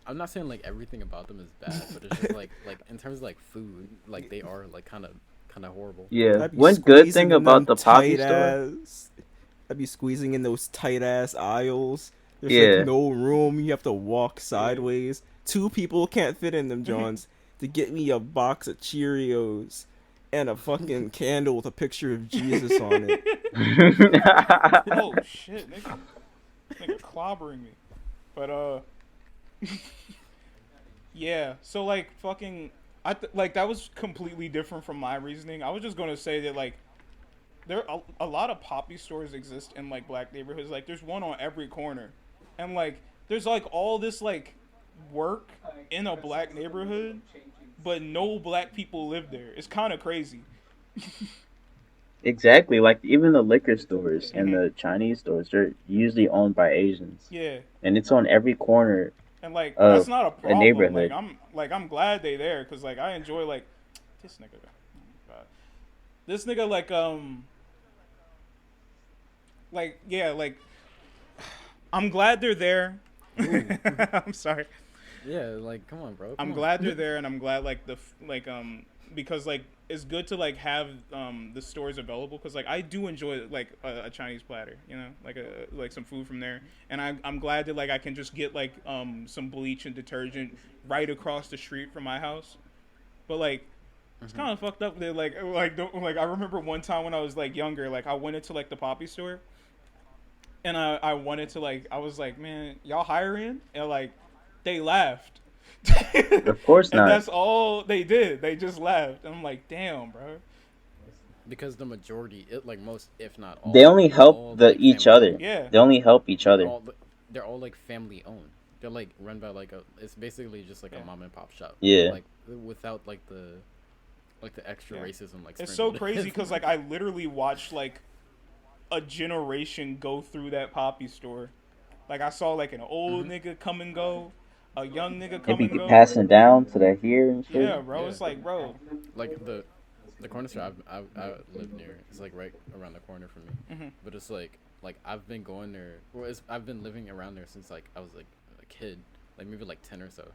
I'm not saying like everything about them is bad, but it's just like in terms of like food, like they are like kind of horrible. Yeah. I be One good squeezing thing in about them the poppy tight store. I be squeezing in those tight ass aisles. There's Yeah. like no room. You have to walk sideways. 2 people can't fit in them Johns to get me a box of Cheerios and a fucking candle with a picture of Jesus on it. Oh shit, nigga clobbering me. But yeah. So like fucking, like that was completely different from my reasoning. I was just gonna say that like there a lot of poppy stores exist in like black neighborhoods. Like there's one on every corner, and like there's like all this like work in a black neighborhood, but no black people live there. It's kind of crazy. Exactly. Like even the liquor stores and the Chinese stores, they're usually owned by Asians, Yeah. and it's on every corner. And like Of that's not a problem. neighborhood. I'm glad they there because like I enjoy like this nigga. Oh, God. This nigga like yeah like I'm glad they're there. I'm sorry. Yeah, like come on, bro. I'm come on. glad they're there, and I'm glad like because like it's good to like have the stores available because like I do enjoy like a Chinese platter, you know, like some food from there, and I'm glad that like I can just get like some bleach and detergent right across the street from my house, but like it's kind of fucked up that like I remember one time when I was like younger, like I went into like the poppy store, and I wanted to like I was like, man, y'all hiring? And like they laughed. Of course And not. that's all they did. They just laughed. And I'm like, damn, bro. Because the majority, like most, if not all, They only they're help all, the like, each family other. owned. Yeah. They only help each They're other. all like family owned. They're like run by like it's basically just like Yeah. a mom and pop shop. Yeah. Like without like the extra Yeah. racism like. It's so sprinkled in. crazy because like I literally watched like a generation go through that poppy store. Like I saw like an old nigga come and go, a young nigga They come be and go. passing down to the here and shit. Yeah, bro. Yeah. It's like, bro. Like the corner store I live near is like right around the corner from me. But it's like I've been going there. Well, I've been living around there since like I was like a kid, like maybe like 10 or so.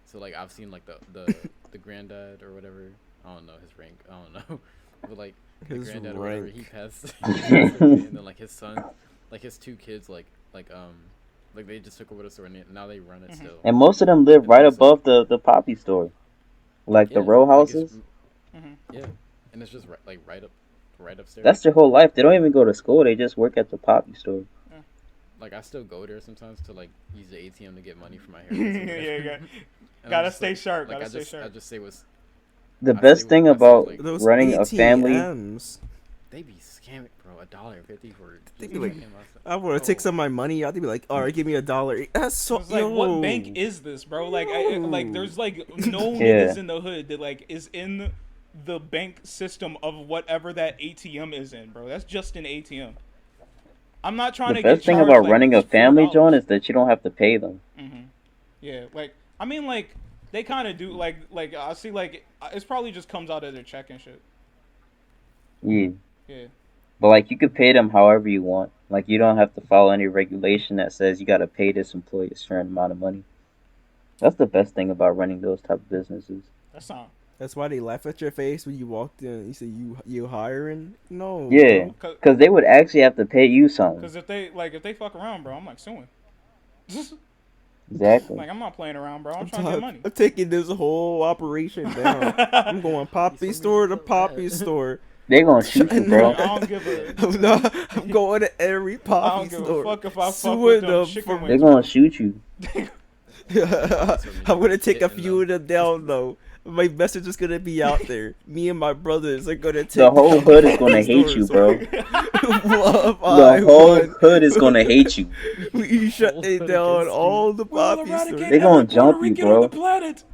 So like I've seen like the granddad or whatever. I don't know his rank. I don't know, but like the His granddad or whatever rank. he passed, and then like his son, like his 2 kids, like they just took over the store and now they run it still. And most of them live right above the poppy store, like the Yeah, row like, it's- houses. Yeah, and it's just right upstairs. That's their whole life. They don't even go to school. They just work at the poppy store. like I still go there sometimes to like use the ATM to get money for my hair. Yeah, you And gotta I'm just, stay like, sharp. Like Gotta I stay just sharp. say what's The I best say thing what- I say, about like, Those running a family, ATMs. they be scamming, bro. $1.50 for They just be like, checking my stuff. I want to take some of my money out. They'd be like, all right, give me $1. That's so. It's like, what bank is this, bro? Like, like, there's like no Yeah. niggas in the hood that like is in the bank system of whatever that ATM is in, bro. That's just an ATM. I'm not trying the to get best thing charged, about like, running a family, $4. John, is that you don't have to pay them. Yeah, like I mean, like they kind of do. Like I see, like it's probably just comes out of their check and shit. Yeah. Yeah. But like you could pay them however you want. Like you don't have to follow any regulation that says you gotta pay this employee a certain amount of money. That's the best thing about running those type of businesses. That's not. That's why they laugh at your face when you walked in. You say you hiring? No. Yeah, bro. because they would actually have to pay you something. Because if they fuck around, bro, I'm like suing. Exactly. Like I'm not playing around, bro. I'm trying to get money. I'm taking this whole operation down. I'm going poppy store to poppy store. They gonna shoot you, bro. I don't give a. I'm going to every I poppy don't give store. a fuck if I fuck Suing with them them chicken for- They wings. gonna shoot you. I'm gonna take a few of them down though. My message is gonna be out there. Me and my brothers are gonna take The whole down hood is poppy gonna hate you, stores. bro. One by The whole one. hood is gonna hate you. We shut Whole it hood down against you. all the We'll poppy eradicate stores. They gonna every jump Puerto you, Rican bro. on the planet.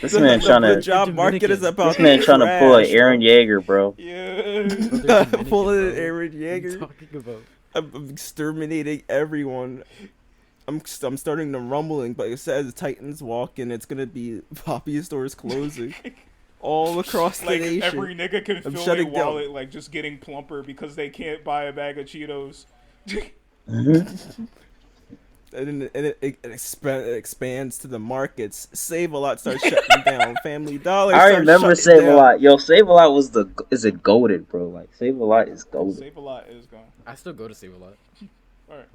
This man trying The to. job market is about This man trying to pull an trash, Aaron bro. Yeager, bro. Yeah. Pulling an What Aaron are you Yeager. talking about? I'm exterminating everyone. I'm starting the rumbling, but it says Titans walk, and it's gonna be poppy stores closing all across the Like nation. every nigga can I'm feel their shutting down. wallet like just getting plumper because they can't buy a bag of Cheetos. And it expands to the markets. Save a Lot starts shutting down. Family Dollar. I starts remember shutting Save a down. Lot. Yo, Save a Lot is a goaded, bro. Like Save a Lot is goaded. Save a Lot is gone. I still go to Save a Lot. Alright.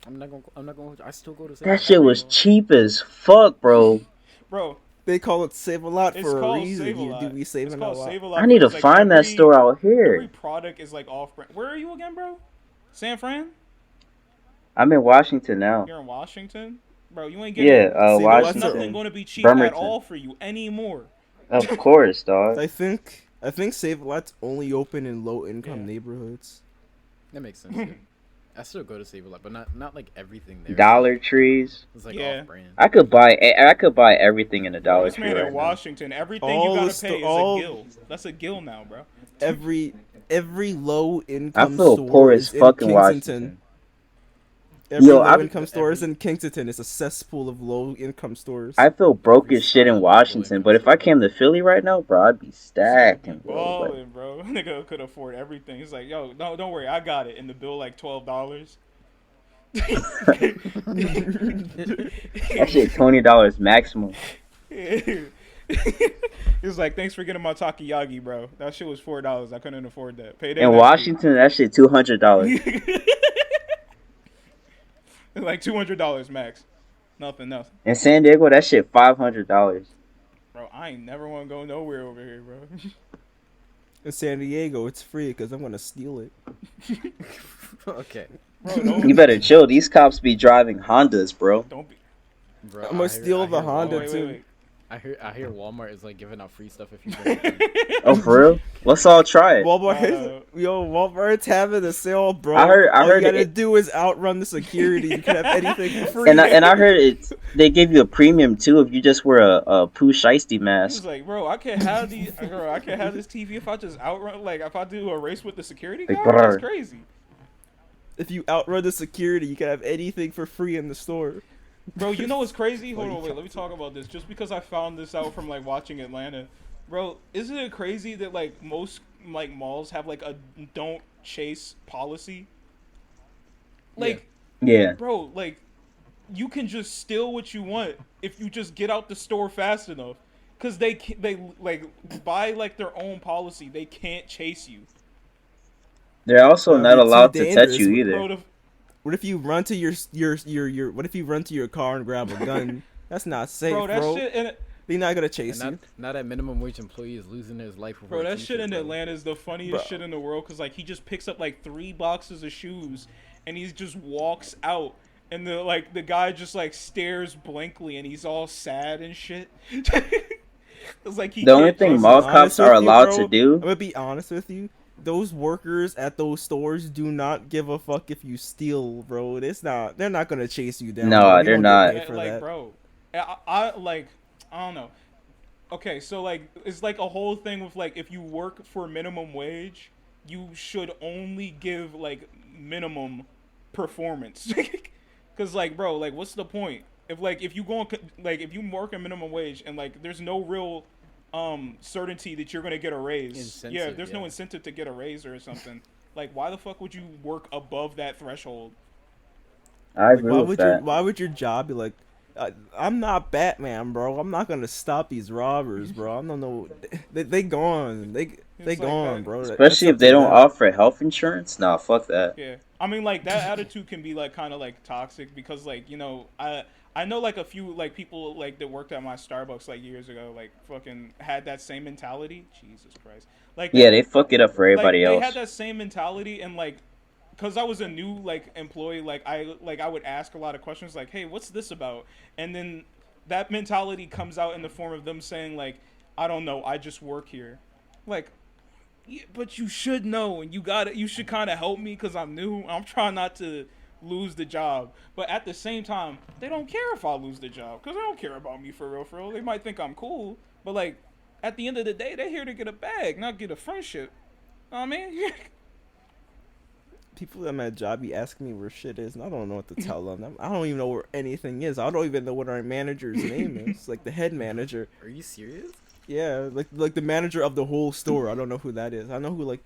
I'm not gonna. I still go to Save a That Lot. shit was cheap as fuck, bro. Bro, They call it Save a Lot it's for a called reason. Save a You Lot. do be It's saving a called lot. Save a Lot. I need to because, like, find that every- store out Every here. product is like off brand. Where are you again, bro? San Fran? I'm in Washington now. You're in Washington? Bro, you ain't getting Yeah, Save a Lot nothing Washington. going to be cheap Bremerton. at all for you anymore. Of course, dog. I think Save a Lot's only open in low income Yeah. neighborhoods. That makes sense. Yeah. I still go to Save a Lot, but not like everything there. Dollar trees. It's like Yeah. off brand. I could buy everything in a Dollar This Tree man right in now. Washington, everything All you the gotta pay is all- a gill. That's a gill now, bro. Every low I income feel store poor as is in fuck in Kensington. Washington. Every Yo, low income store is in Kensington. It's a cesspool of low income stores. I feel broke Every as shit in style Washington, of but if I came to Philly right now, bro, I'd be stacking, bro. Like, Balling, bro. Nigga could afford everything. He's like, yo, no, don't worry, I got it. And the bill like $12. that shit $20 maximum. He's like, thanks for getting my takoyaki, bro. That shit was $4. I couldn't afford that. Payday In next Washington, that shit $200. week. Like $200 max. Nothing. In San Diego, that shit $500. Bro, I ain't never want to go nowhere over here, bro. In San Diego, it's free because I'm gonna steal it. Okay. Bro, don't, You better chill. These cops be driving Hondas, bro. don't be. Bro, I'm gonna steal the Honda, Wait, too. wait. I hear Walmart is like giving out free stuff if you bring it in. Oh, for real? Let's all try it. Walmart's having a sale, bro. I heard All you gotta it- do is outrun the security. You can have anything for free. And I heard they give you a premium too if you just wear a Pooh Shiesty He's mask. like, bro, I can't have these. Bro, I can't have this TV if I just outrun. Like, if I do a race with the security Like, guard, that's brr. crazy. If you outrun the security, you can have anything for free in the store. Bro, you know what's crazy? Hold on, wait, let me talk about this. Just because I found this out from like watching Atlanta, bro, isn't it crazy that like most like malls have like a don't chase policy? Like, Yeah. bro, like you can just steal what you want if you just get out the store fast enough. Cause they like by like their own policy, they can't chase you. They're also That'd not be too allowed to touch dangerous, you either. Bro, What if you run to your what if you run to your car and grab a gun? That's not safe, bro, that bro. shit, and They're not gonna And chase you. now that minimum wage employee is losing his life over Bro, a that shit t-shirt, in bro. Atlanta is the funniest Bro. shit in the world because, like, he just picks up, like, 3 boxes of shoes and he just walks out. And the guy just, like, stares blankly and he's all sad and shit. It's like he The only can't thing just- mall Honest cops with are you, allowed bro, to I'm do. gonna be honest with you. Those workers at those stores do not give a fuck if you steal, bro. They're not gonna chase you down. No, bro. You they're don't not. Get paid for like, that. bro, like, I don't know. Okay, so, like, it's like a whole thing with, like, if you work for minimum wage, you should only give, like, minimum performance. Because, like, bro, like, what's the point? If you go on, like, if you work a minimum wage and, like, there's no real certainty that you're going to get a raise. Incentive, There's no incentive to get a raise or something. Like, why the fuck would you work above that threshold? I Like, agree with that. why would your job be like, I'm not Batman, bro. I'm not gonna stop these robbers, bro. I don't know. They gone. They like gone, that. bro. Especially if they don't offer health insurance. Nah, fuck that. Yeah, I mean, like, that attitude can be, like, kind of, like, toxic because, like, you know, I know, like, a few, like, people, like, that worked at my Starbucks, like, years ago, like, fucking had that same mentality. Jesus Christ. Like, Yeah, they fuck it up for everybody They else. had that same mentality and, like, because I was a new, like, employee, I would ask a lot of questions, like, hey, what's this about? And then that mentality comes out in the form of them saying, like, I don't know, I just work here. Like, yeah, but you should know, and you should kind of help me because I'm new. I'm trying not to lose the job. But at the same time, they don't care if I lose the job because they don't care about me for real. They might think I'm cool, but, like, at the end of the day, they're here to get a bag, not get a friendship. Know what I mean? People at my job be asking me where shit is, and I don't know what to tell them. I don't even know where anything is. I don't even know what our manager's name is. Like the head manager. Are you serious? Yeah, like the manager of the whole store. I don't know who that is. I know who like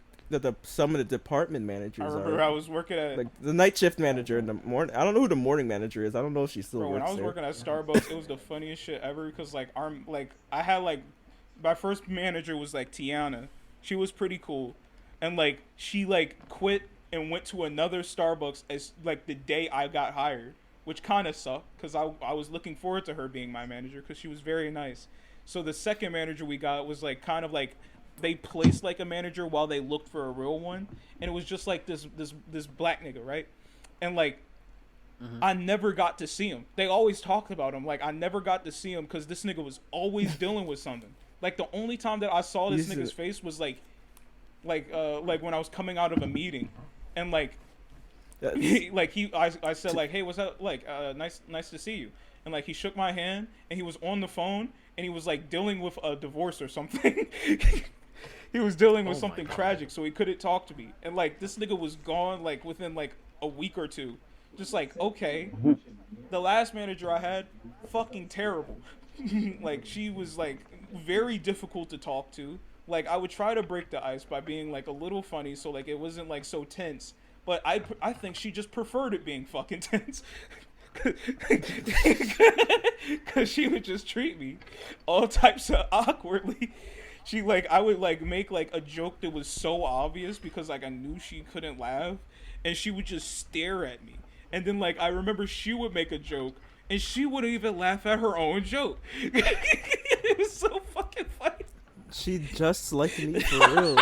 some of the department managers I remember are. I was working at Like the night shift manager in the morning. I don't know who the morning manager is. I don't know if she still bro, when works I was there. working at Starbucks, it was the funniest shit ever because I had like my first manager was like Tiana. She was pretty cool, and like she like quit and went to another Starbucks as like the day I got hired, which kind of sucked because I was looking forward to her being my manager because she was very nice. So the second manager we got was like kind of like they placed like a manager while they looked for a real one, and it was just like this black nigga, right? And like I never got to see him. They always talked about him. Like I never got to see him because this nigga was always dealing with something. Like the only time that I saw this nigga's face was like when I was coming out of a meeting, and like I said like, hey, what's up? Like nice to see you. And like he shook my hand and he was on the phone and he was like dealing with a divorce or something. He was dealing with something tragic, so he couldn't talk to me. And like this nigga was gone like within like a week or two. Just like, okay. The last manager I had, fucking terrible. Like she was like very difficult to talk to. Like I would try to break the ice by being like a little funny so like it wasn't like so tense. But I think she just preferred it being fucking tense. Cause she would just treat me all types of awkwardly. She like I would like make like a joke that was so obvious because like I knew she couldn't laugh, and she would just stare at me. And then like I remember she would make a joke and she wouldn't even laugh at her own joke. It was so fucking funny. She just like me for real.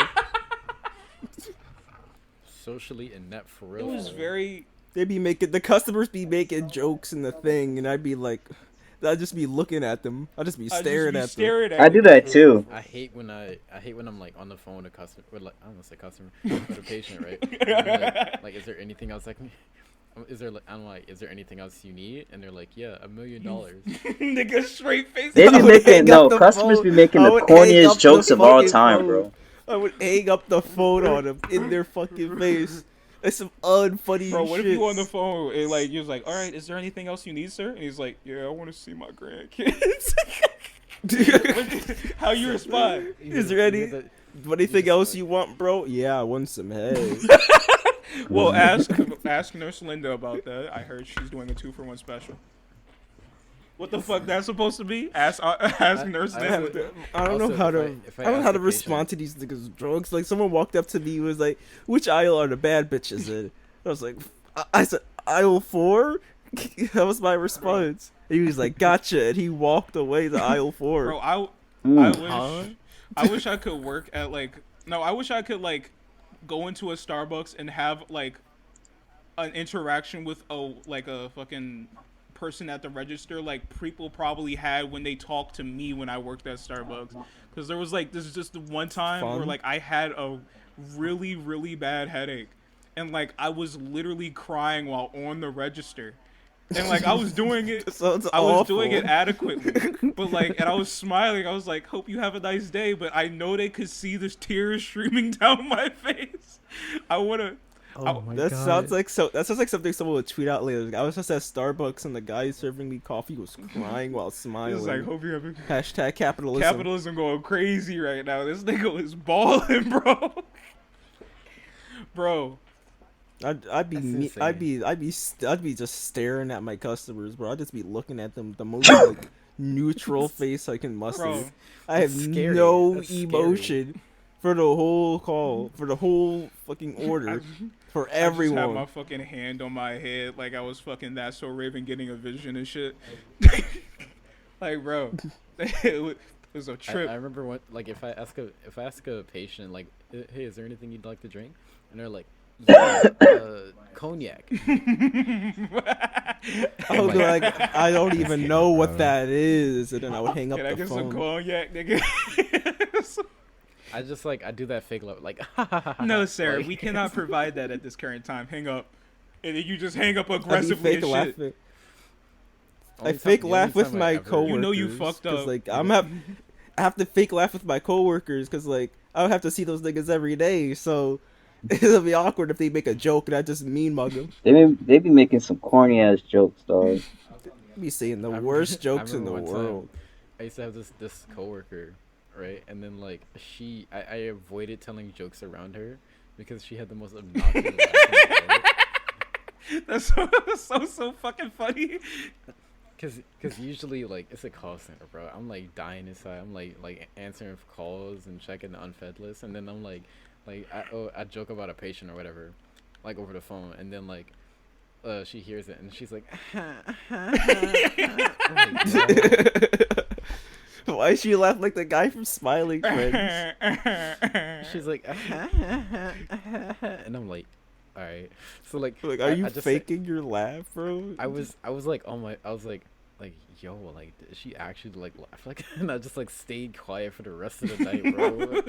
Socially inept for real. It was very. The customers be making jokes in the thing, and I'd just be looking at them. I'd just be staring at them. I do that too. I hate when I'm like on the phone with a customer, with like I don't want to say customer, with a patient, right? And like, is there anything else I can? Is there anything else you need? And they're like, yeah, $1 million. Nigga, straight face. They be making customers phone. be making the corniest jokes of all time, bro. I would hang up the phone on them in their fucking face. That's some unfunny Bro, what shit. if you on the phone and like you was like, all right, is there anything else you need, sir? And he's like, yeah, I want to see my grandkids. How you respond? Is there anything else you want, bro? Yeah, I want some head. Well, ask Nurse Linda about that. I heard she's doing a 2-for-1 special. What the fuck that's supposed to be? Ask Nurse Linda. I don't know how to respond to these niggas' drugs. Like someone walked up to me and was like, "Which aisle are the bad bitches in?" I was like, I said aisle 4. That was my response. He was like, "Gotcha," and he walked away to aisle 4. Bro, I Mm. wish Huh? I wish I could work at like no, I wish I could like go into a Starbucks and have like an interaction with a fucking person at the register like people probably had when they talked to me when I worked at Starbucks. Because there was like this is just the one time where Fun. like I had a really bad headache, and like I was literally crying while on the register, and like I was doing it. That sounds I was doing it awful. adequately, but like, and I was smiling. I was like, "Hope you have a nice day," but I know they could see the tears streaming down my face. I wanna. Oh my That god. sounds like That sounds like something someone would tweet out later. Like, I was just at Starbucks and the guy serving me coffee was crying while It's smiling. like, hope you have a Hashtag capitalism. capitalism going crazy right now. This nigga is balling, bro. Bro, I'd be That's me- insane. I'd be just staring at my customers, bro. I'd just be looking at them the most like neutral face I can muster. Bro. I have That's scary. no That's scary. emotion for the whole call, for the whole fucking order, for I just had everyone. my fucking hand on my head like I was fucking That's So Raven getting a vision and shit. Like, bro, it was a I trip. remember what like if I ask a patient like, hey, is there anything you'd like to drink? And they're like, yeah, cognac. I would be like, I don't even know what Bro. that is, and then I would hang up Can I the get some phone. cognac, nigga? I just like I do that fake love like. No, sir, like- we cannot provide that at this current time. Hang up. And then you just hang up I'd be aggressively fake as shit. laughing. Only I time- fake the laugh only with time I my ever- coworkers. You know you fucked 'cause, up. Like I have to fake laugh with my coworkers because like I would have to see those niggas every day, so it'll be awkward if they make a joke and I just mean mug them. They be making some corny ass jokes, dog. Be saying the I worst remember- jokes in the remember one time, world. I used to have this coworker, right? And then like I avoided telling jokes around her because she had the most obnoxious laugh in the world. That's so fucking funny. Cause usually like it's a call center, bro. I'm like dying inside. I'm like answering calls and checking the unfed list, and then I'm like I joke about a patient or whatever, like over the phone, and then like she hears it and she's like, I'm like, "No." Why she laugh like the guy from Smiling Friends? She's like, and I'm like, all right. So like, Like, I are you just said- faking your laugh, bro? I was like, oh my, I was like, yo, like, did she actually like laugh? Like, and I just like stayed quiet for the rest of the night, bro.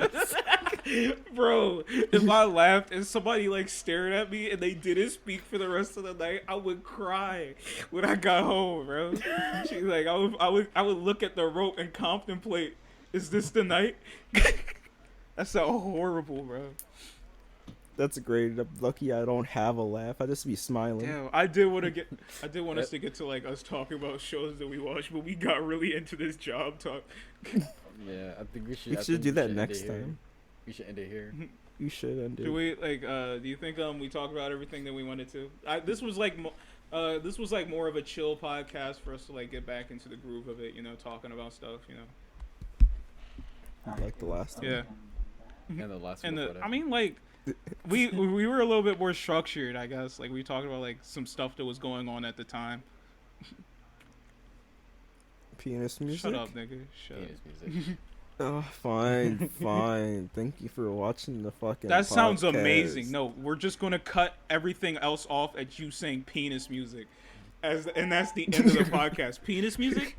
Bro, if I laughed and somebody like stared at me and they didn't speak for the rest of the night, I would cry when I got home, bro. She's like, I would look at the rope and contemplate, is this the night? That's so horrible, bro. That's great. I'm lucky I don't have a laugh. I just be smiling. Damn, I did want us to get to like us talking about shows that we watch, but we got really into this job talk. Yeah, I think we should. We I should think do we that end next it here. time. We should end it here. You should undo. Do we like? Do you think we talked about everything that we wanted to? This was like more of a chill podcast for us to like get back into the groove of it. You know, talking about stuff. You know. Like the last time. Yeah. And the last And one. I mean, like, we were a little bit more structured, I guess. Like we talked about like some stuff that was going on at the time. Pianist music. Shut up, nigga. Shut up. music. Oh, fine, fine. Thank you for watching the fucking. That sounds podcast. amazing. No, we're just gonna cut everything else off at you saying penis music, and that's the end of the podcast. Penis music,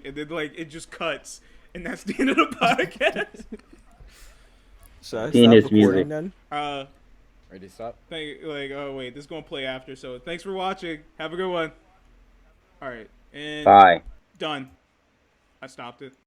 and then like it just cuts, and that's the end of the podcast. Should I Penis stop music. recording then? Ready to stop? Oh wait, this is gonna play after. So thanks for watching. Have a good one. All right, and Bye. done. I stopped it.